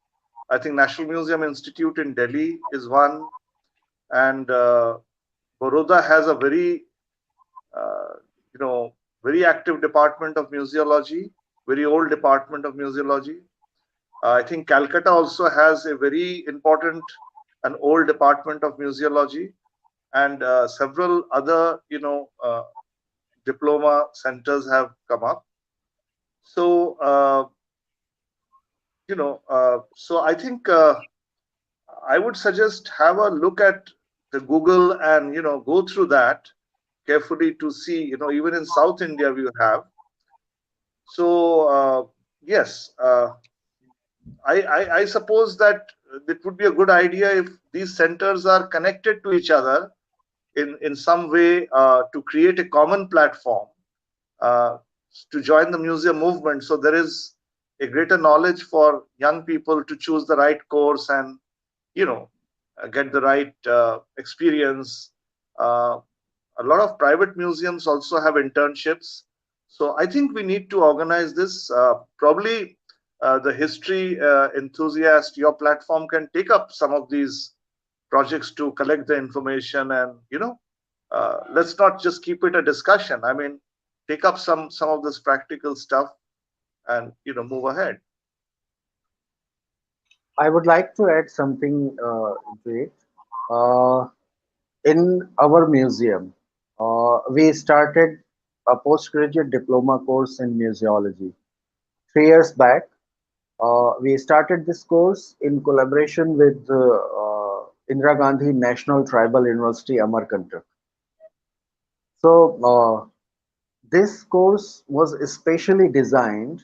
[SPEAKER 4] I think National Museum Institute in Delhi is one, and Baroda has a very, uh, very active department of museology, very old department of museology. I think Calcutta also has a very important and old department of museology, and several other, diploma centers have come up. So, so I think I would suggest have a look at the Google and, go through that carefully to see, even in South India we have. So, yes, I suppose that it would be a good idea if these centers are connected to each other in some way to create a common platform to join the museum movement. So there is a greater knowledge for young people to choose the right course and, get the right experience. A lot of private museums also have internships. So I think we need to organize this. Probably the history enthusiast, your platform can take up some of these projects to collect the information, and let's not just keep it a discussion. I mean, take up some of this practical stuff and move ahead.
[SPEAKER 5] I would like to add something to it. In our museum, we started a postgraduate diploma course in museology 3 years back. We started this course in collaboration with Indira Gandhi National Tribal University, Amarkantak. So this course was especially designed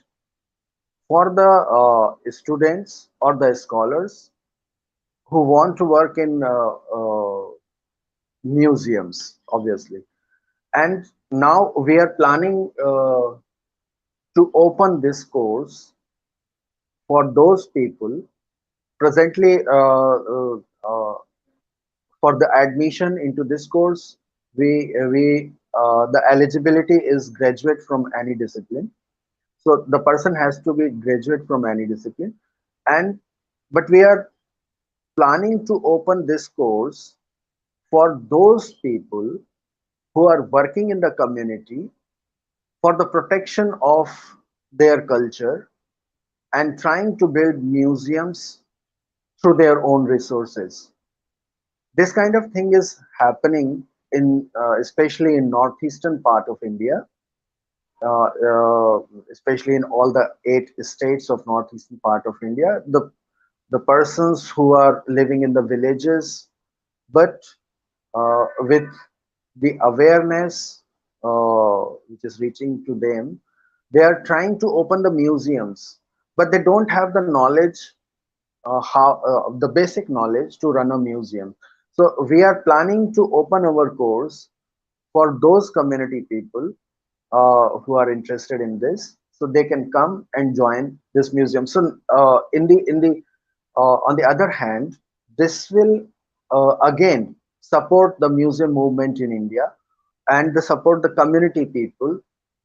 [SPEAKER 5] for the students or the scholars who want to work in museums, obviously. And now we are planning to open this course for those people. Presently, for the admission into this course, the eligibility is graduate from any discipline. So the person has to be graduate from any discipline, and but we are planning to open this course for those people who are working in the community for the protection of their culture and trying to build museums through their own resources. This kind of thing is happening in especially in northeastern part of India, especially in all the 8 states of northeastern part of India. The persons who are living in the villages, but with the awareness which is reaching to them, they are trying to open the museums, but they don't have the knowledge, how the basic knowledge to run a museum. So we are planning to open our course for those community people who are interested in this, so they can come and join this museum. So on the other hand, this will again support the museum movement in India and support the community people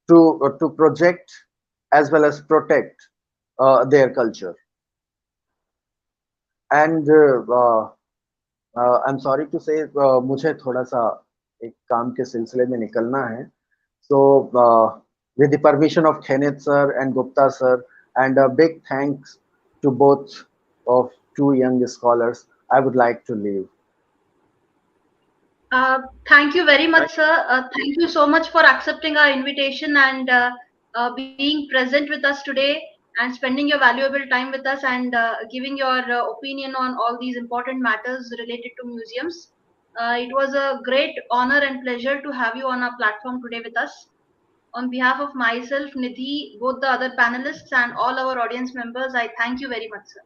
[SPEAKER 5] to project as well as protect their culture. And I'm sorry to say, मुझे थोड़ा सा एक काम के सिलसिले में निकलना है. So with the permission of Khened sir and Gupta sir, and a big thanks to both of 2 young scholars, I would like to leave.
[SPEAKER 1] Thank you very much, sir. Thank you so much for accepting our invitation and being present with us today and spending your valuable time with us and giving your opinion on all these important matters related to museums. It was a great honor and pleasure to have you on our platform today with us. On behalf of myself, Nidhi, both the other panelists, and all our audience members, I thank you very much, sir.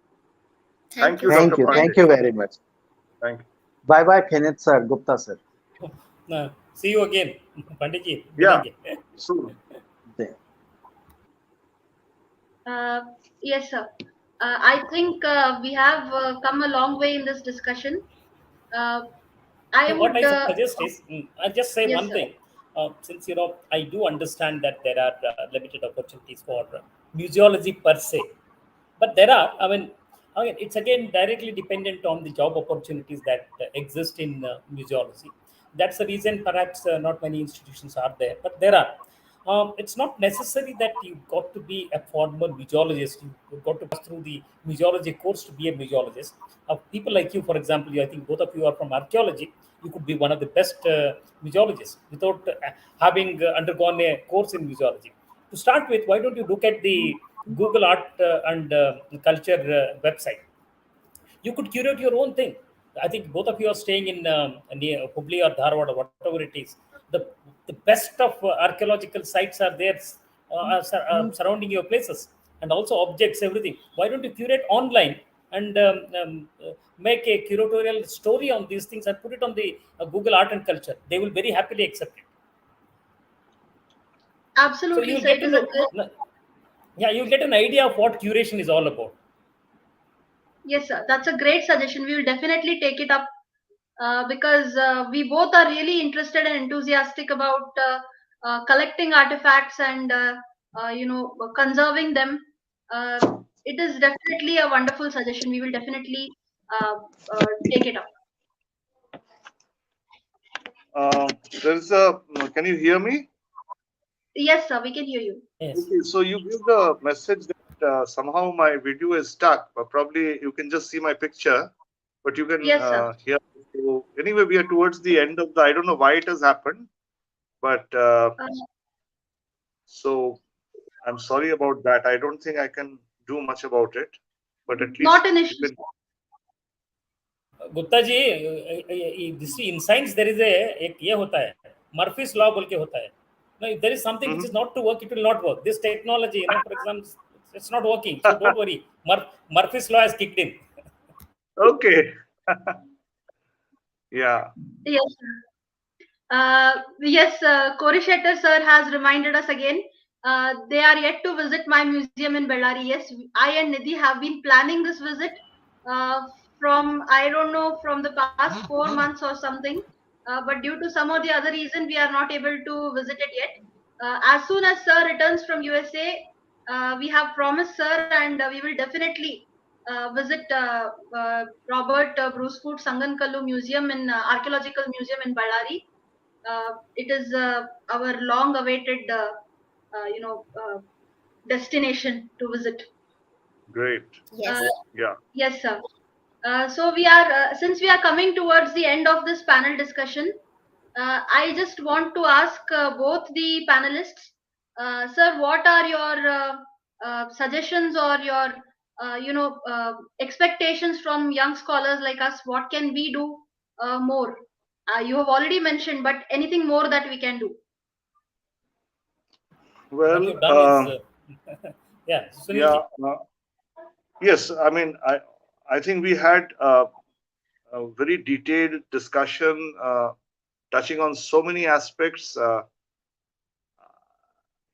[SPEAKER 4] Thank you,
[SPEAKER 5] Thank
[SPEAKER 4] Dr.
[SPEAKER 5] you.
[SPEAKER 4] Pandey.
[SPEAKER 5] Thank you very much.
[SPEAKER 4] Thank you.
[SPEAKER 5] Bye bye, Khened sir, Gupta sir.
[SPEAKER 3] See you again, Pandey ji.
[SPEAKER 4] Yeah, soon.
[SPEAKER 5] Yeah.
[SPEAKER 1] Yes, sir. I think we have come a long way in this discussion. Uh, I
[SPEAKER 3] What
[SPEAKER 1] would,
[SPEAKER 3] I suggest is, I'll just say
[SPEAKER 1] yes,
[SPEAKER 3] one
[SPEAKER 1] sir.
[SPEAKER 3] thing. Since I do understand that there are limited opportunities for museology per se, but there are. Again, it's again directly dependent on the job opportunities that exist in museology. That's the reason perhaps not many institutions are there, but there are. It's not necessary that you've got to be a former museologist. You've got to pass through the museology course to be a museologist. People like you, for example, I think both of you are from archaeology. You could be one of the best museologists without having undergone a course in museology. To start with, why don't you look at the Google Art and Culture website? You could curate your own thing. I think both of you are staying in near Hubli or Dharwad or whatever it is. The best of archaeological sites are there, surrounding your places, and also objects, everything. Why don't you curate online and make a curatorial story on these things and put it on the Google Art and Culture? They will very happily accept it. So you
[SPEAKER 1] Absolutely,
[SPEAKER 3] will
[SPEAKER 1] sir.
[SPEAKER 3] get
[SPEAKER 1] It
[SPEAKER 3] to
[SPEAKER 1] is a
[SPEAKER 3] know.
[SPEAKER 1] great,
[SPEAKER 3] Yeah, you'll get an idea of what curation is all about.
[SPEAKER 1] yes, sir. That's a great suggestion. We will definitely take it up because we both are really interested and enthusiastic about collecting artifacts and conserving them. Uh, it is definitely a wonderful suggestion. We will definitely uh, take it up.
[SPEAKER 4] There's a. Can you hear me?
[SPEAKER 1] Yes, sir. We can hear you.
[SPEAKER 3] Yes.
[SPEAKER 4] Okay, so you give the message that somehow my video is stuck, but probably you can just see my picture, but you can
[SPEAKER 1] Yes, sir.
[SPEAKER 4] hear. So anyway, we are towards the end of the. I don't know why it has happened, but
[SPEAKER 1] Uh,
[SPEAKER 4] so I'm sorry about that. I don't think I can do much about it, but at
[SPEAKER 1] not
[SPEAKER 4] least
[SPEAKER 1] an
[SPEAKER 4] you
[SPEAKER 1] issue.
[SPEAKER 4] can.
[SPEAKER 3] Gupta ji, this in science there is एक ये होता है, Murphy's law बोल के होता है. No, if there is something which
[SPEAKER 4] Mhm.
[SPEAKER 3] is not to work, it will not work. This technology, for example, it's not working, so don't worry. Murphy's law has kicked in.
[SPEAKER 4] Okay. Yeah.
[SPEAKER 1] Yes, sir. Yes, Kori Shettar sir has reminded us again. They are yet to visit my museum in Bellary. Yes, I and Nidhi have been planning this visit uh, from, I don't know, from the past 4 months or something. But due to some or the other reason, we are not able to visit it yet. As soon as sir returns from USA, we have promised sir, and we will definitely visit Robert Bruce Foote Sangankallu Museum in Archaeological Museum in Bellary. It is our long-awaited, destination to visit.
[SPEAKER 4] Great.
[SPEAKER 2] Yes.
[SPEAKER 4] Yeah.
[SPEAKER 1] Yes, sir. So we are, since we are coming towards the end of this panel discussion, I just want to ask both the panelists, sir, what are your suggestions or your, expectations from young scholars like us? What can we do more? You have already mentioned, but anything more that we can do?
[SPEAKER 3] What
[SPEAKER 4] Well,
[SPEAKER 3] you've done is, yeah, Sunil
[SPEAKER 4] yeah.
[SPEAKER 3] ji.
[SPEAKER 4] Yes. I mean, I think we had a very detailed discussion touching on so many aspects. I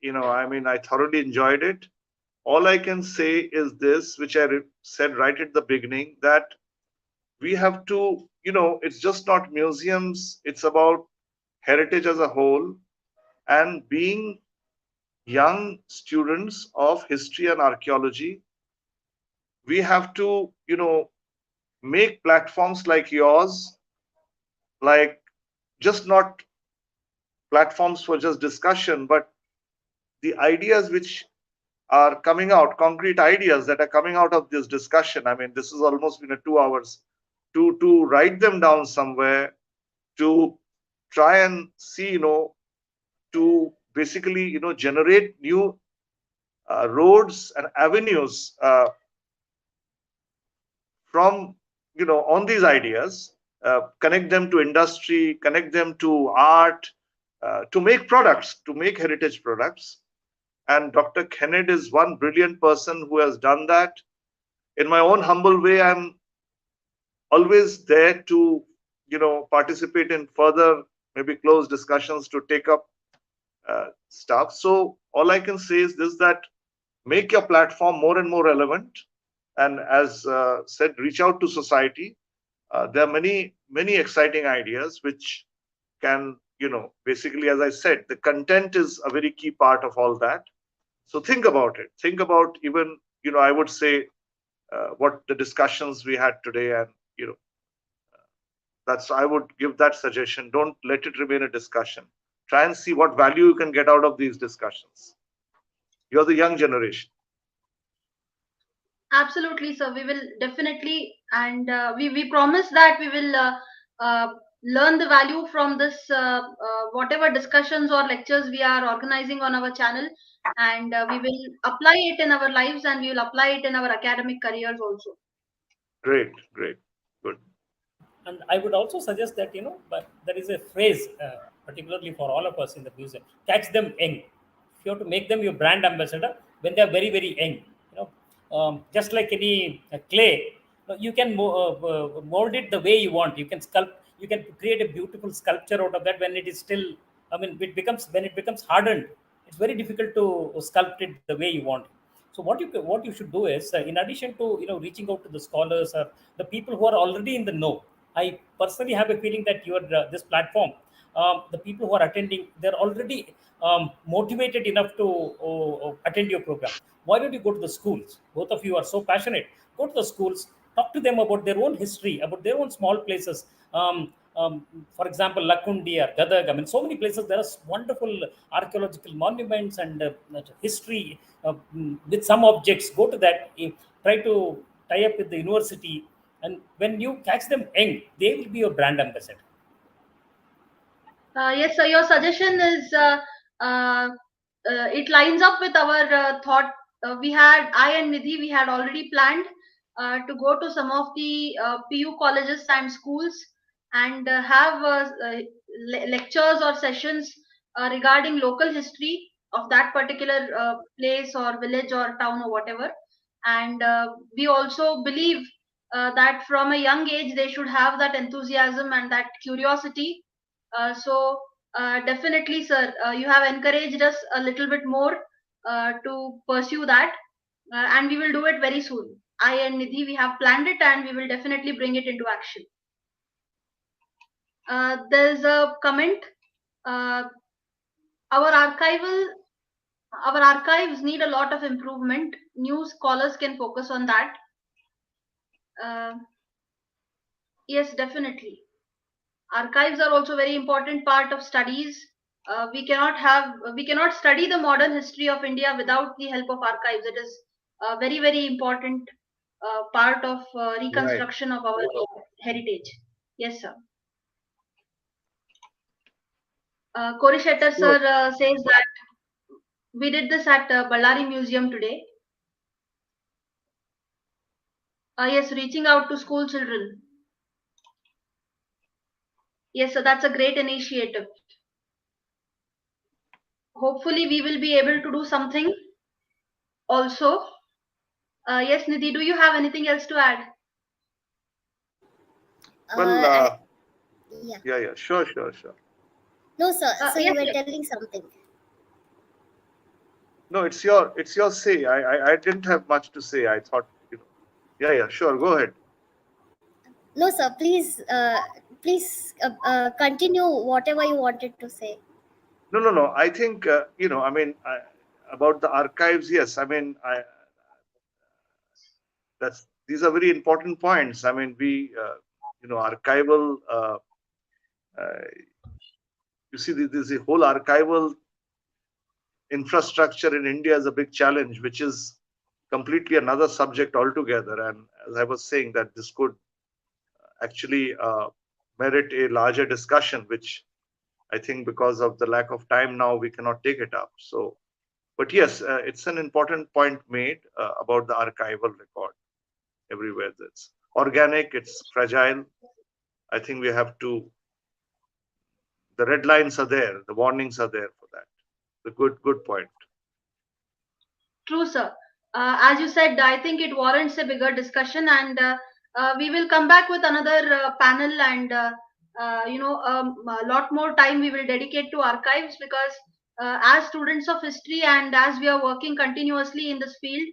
[SPEAKER 4] mean, I thoroughly enjoyed it. All I can say is this, which I said right at the beginning, that we have to, it's just not museums, it's about heritage as a whole. And being young students of history and archaeology, we have to, make platforms like yours, like just not platforms for just discussion, but the ideas which are coming out, concrete ideas that are coming out of this discussion. I mean, this has almost been a 2 hours to write them down somewhere, to try and see, to basically, generate new roads and avenues from, on these ideas, connect them to industry, connect them to art, to make products, to make heritage products. And Dr. Khened is one brilliant person who has done that. In my own humble way, I'm always there to, participate in further, maybe close discussions to take up stuff. So all I can say is this, that make your platform more and more relevant. And as said, reach out to society. There are many exciting ideas which can, basically, as I said, the content is a very key part of all that. So think about it. Think about even, I would say what the discussions we had today, and, I would give that suggestion. Don't let it remain a discussion. Try and see what value you can get out of these discussions. You're the young generation.
[SPEAKER 1] Absolutely, sir. We will definitely, and we promise that we will learn the value from this, whatever discussions or lectures we are organizing on our channel, and we will apply it in our lives, and we will apply it in our academic careers also.
[SPEAKER 4] Great, good.
[SPEAKER 3] And I would also suggest that, but there is a phrase, particularly for all of us in the museum: catch them young. If you have to make them your brand ambassador when they are very, very young, just like any clay, you can mold it the way you want. You can sculpt. You can create a beautiful sculpture out of that when it is still. When it becomes hardened, it's very difficult to sculpt it the way you want. So what you should do is, in addition to reaching out to the scholars or the people who are already in the know, I personally have a feeling that your this platform, the people who are attending, they're already motivated enough to attend your program. Why don't you go to the schools? Both of you are so passionate. Go to the schools, talk to them about their own history, about their own small places. For example, Lakundi or Gadag. I mean, so many places. There are wonderful archaeological monuments and history with some objects. Go to that. Try to tie up with the university, and when you catch them young, they will be your brand ambassador.
[SPEAKER 1] Yes, sir. Your suggestion is it lines up with our thought. I and Nidhi, we had already planned to go to some of the PU colleges and schools and have lectures or sessions regarding local history of that particular place or village or town or whatever. And we also believe that from a young age they should have that enthusiasm and that curiosity. So definitely, sir, you have encouraged us a little bit more to pursue that, and we will do it very soon. I and Nidhi, we have planned it, and we will definitely bring it into action. There's a comment. Our archives need a lot of improvement. New scholars can focus on that. Yes, definitely. Archives are also very important part of studies. We cannot study the modern history of India without the help of archives. It is a very, very important part of reconstruction of our heritage. Yes, sir. Kori Shettar sir says that we did this at Ballari Museum today. Yes, reaching out to school children. Yes, so that's a great initiative. Hopefully, we will be able to do something also. Yes, Nidhi, do you have anything else to add?
[SPEAKER 4] Well, yeah, sure.
[SPEAKER 2] No, sir. So
[SPEAKER 1] yes,
[SPEAKER 2] you were telling something.
[SPEAKER 4] No, it's your say. I didn't have much to say. I thought, yeah, sure. Go ahead.
[SPEAKER 2] No, sir. Please continue whatever you wanted to say.
[SPEAKER 4] No. I think about the archives. Yes, I mean, these are very important points. I mean, we archival. You see, this whole archival infrastructure in India is a big challenge, which is completely another subject altogether. And as I was saying, that this could actually merit a larger discussion, which I think because of the lack of time now, we cannot take it up. So, but yes, it's an important point made about the archival record everywhere. That's organic, it's fragile. I think we have to, the red lines are there, the warnings are there for that. The good point.
[SPEAKER 1] True, sir. As you said, I think it warrants a bigger discussion, and we will come back with another panel, and a lot more time we will dedicate to archives, because as students of history and as we are working continuously in this field,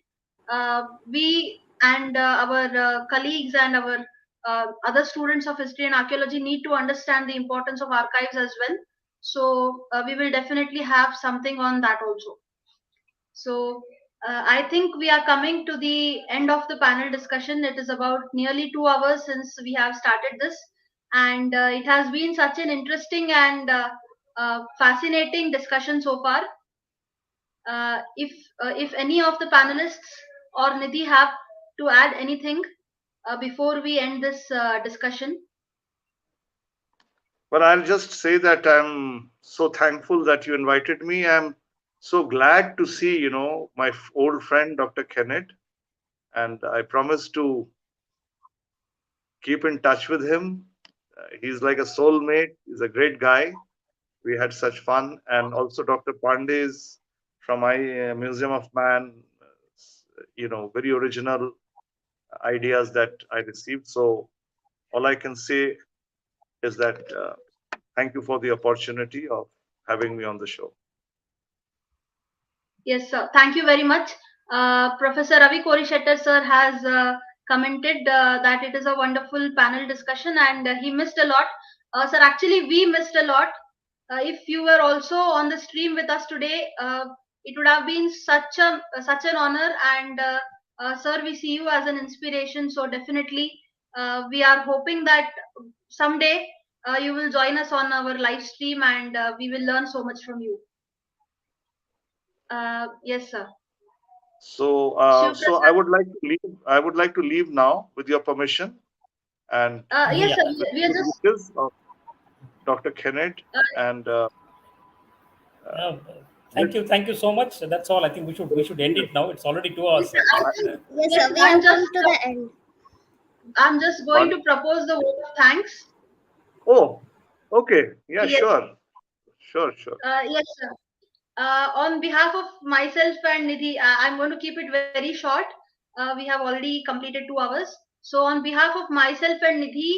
[SPEAKER 1] we and our colleagues and our other students of history and archaeology need to understand the importance of archives as well. So we will definitely have something on that also. So I think we are coming to the end of the panel discussion. It is about nearly 2 hours since we have started this, and it has been such an interesting and fascinating discussion so far. If any of the panelists or Nidhi have to add anything before we end this discussion.
[SPEAKER 4] Well, I'll just say that I'm so thankful that you invited me. I'm so glad to see, my old friend, Dr. Khened, and I promise to keep in touch with him. He's like a soulmate. He's a great guy. We had such fun. And also Dr. Pandey is from my Museum of Man, very original ideas that I received. So all I can say is that thank you for the opportunity of having me on the show.
[SPEAKER 1] Yes, sir. Thank you very much. Professor Ravi Korishettar sir has commented that it is a wonderful panel discussion and he missed a lot. Sir, actually we missed a lot. If you were also on the stream with us today, it would have been such an honor, and sir, we see you as an inspiration. So definitely we are hoping that someday you will join us on our live stream and we will learn so much from you. Yes, sir.
[SPEAKER 4] So, so I would like to leave. I would like to leave now, with your permission. And
[SPEAKER 1] yes, sir. We are just
[SPEAKER 4] Dr. Khened and.
[SPEAKER 3] Thank you so much. That's all. I think we should end it now. It's already 2 hours.
[SPEAKER 2] Yes, sir. We have come to the end.
[SPEAKER 1] I'm just going to propose the vote of thanks.
[SPEAKER 4] Oh, okay. Yeah,
[SPEAKER 1] Yes.
[SPEAKER 4] Sure.
[SPEAKER 1] Yes, sir. On behalf of myself and Nidhi, I'm going to keep it very short. We have already completed 2 hours. So on behalf of myself and Nidhi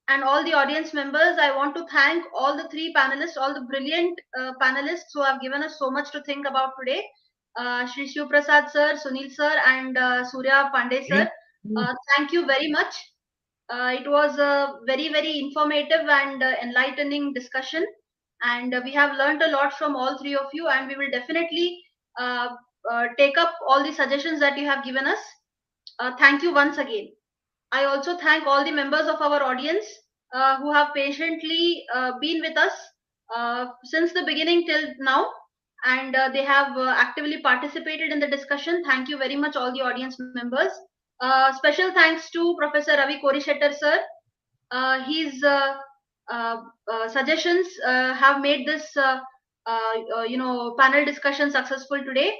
[SPEAKER 1] and all the audience members, I want to thank all the 3 panelists, all the brilliant panelists who have given us so much to think about today. Shri Shivaprasad sir, Sunil sir, and Surya Pandey sir. Thank you very much. It was a very, very informative and enlightening discussion. And we have learned a lot from all 3 of you, and we will definitely take up all the suggestions that you have given us. Thank you once again. I also thank all the members of our audience who have patiently been with us since the beginning till now, and they have actively participated in the discussion. Thank you very much, all the audience members. Special thanks to Professor Ravi Korishettar sir. His suggestions have made this panel discussion successful today.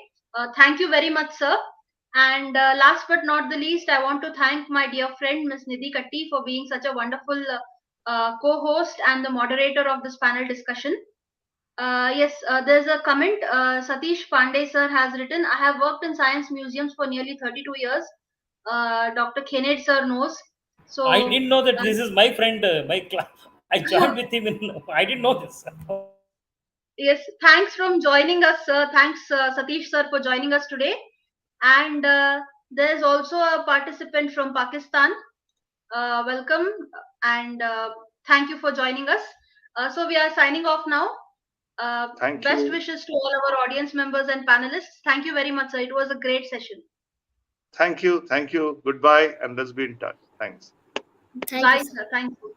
[SPEAKER 1] Thank you very much, sir. And last but not the least, I want to thank my dear friend Ms. Nidhi Katti for being such a wonderful co-host and the moderator of this panel discussion. Yes, there's a comment. Satish Pandey sir has written, I have worked in science museums for nearly 32 years. Dr. Khened sir knows. So
[SPEAKER 3] I didn't know that this is my friend, I joined with him. I didn't know this.
[SPEAKER 1] Yes, thanks from joining us, sir. Thanks, Satish sir, for joining us today. And there's also a participant from Pakistan. Welcome and thank you for joining us. So we are signing off now.
[SPEAKER 4] Thank
[SPEAKER 1] Best
[SPEAKER 4] you.
[SPEAKER 1] wishes to all our audience members and panelists. Thank you very much, sir. It was a great session.
[SPEAKER 4] Thank you. Goodbye, and let's be in touch. Thanks.
[SPEAKER 2] Thank
[SPEAKER 1] Bye,
[SPEAKER 2] you, sir.
[SPEAKER 1] sir. Thank you.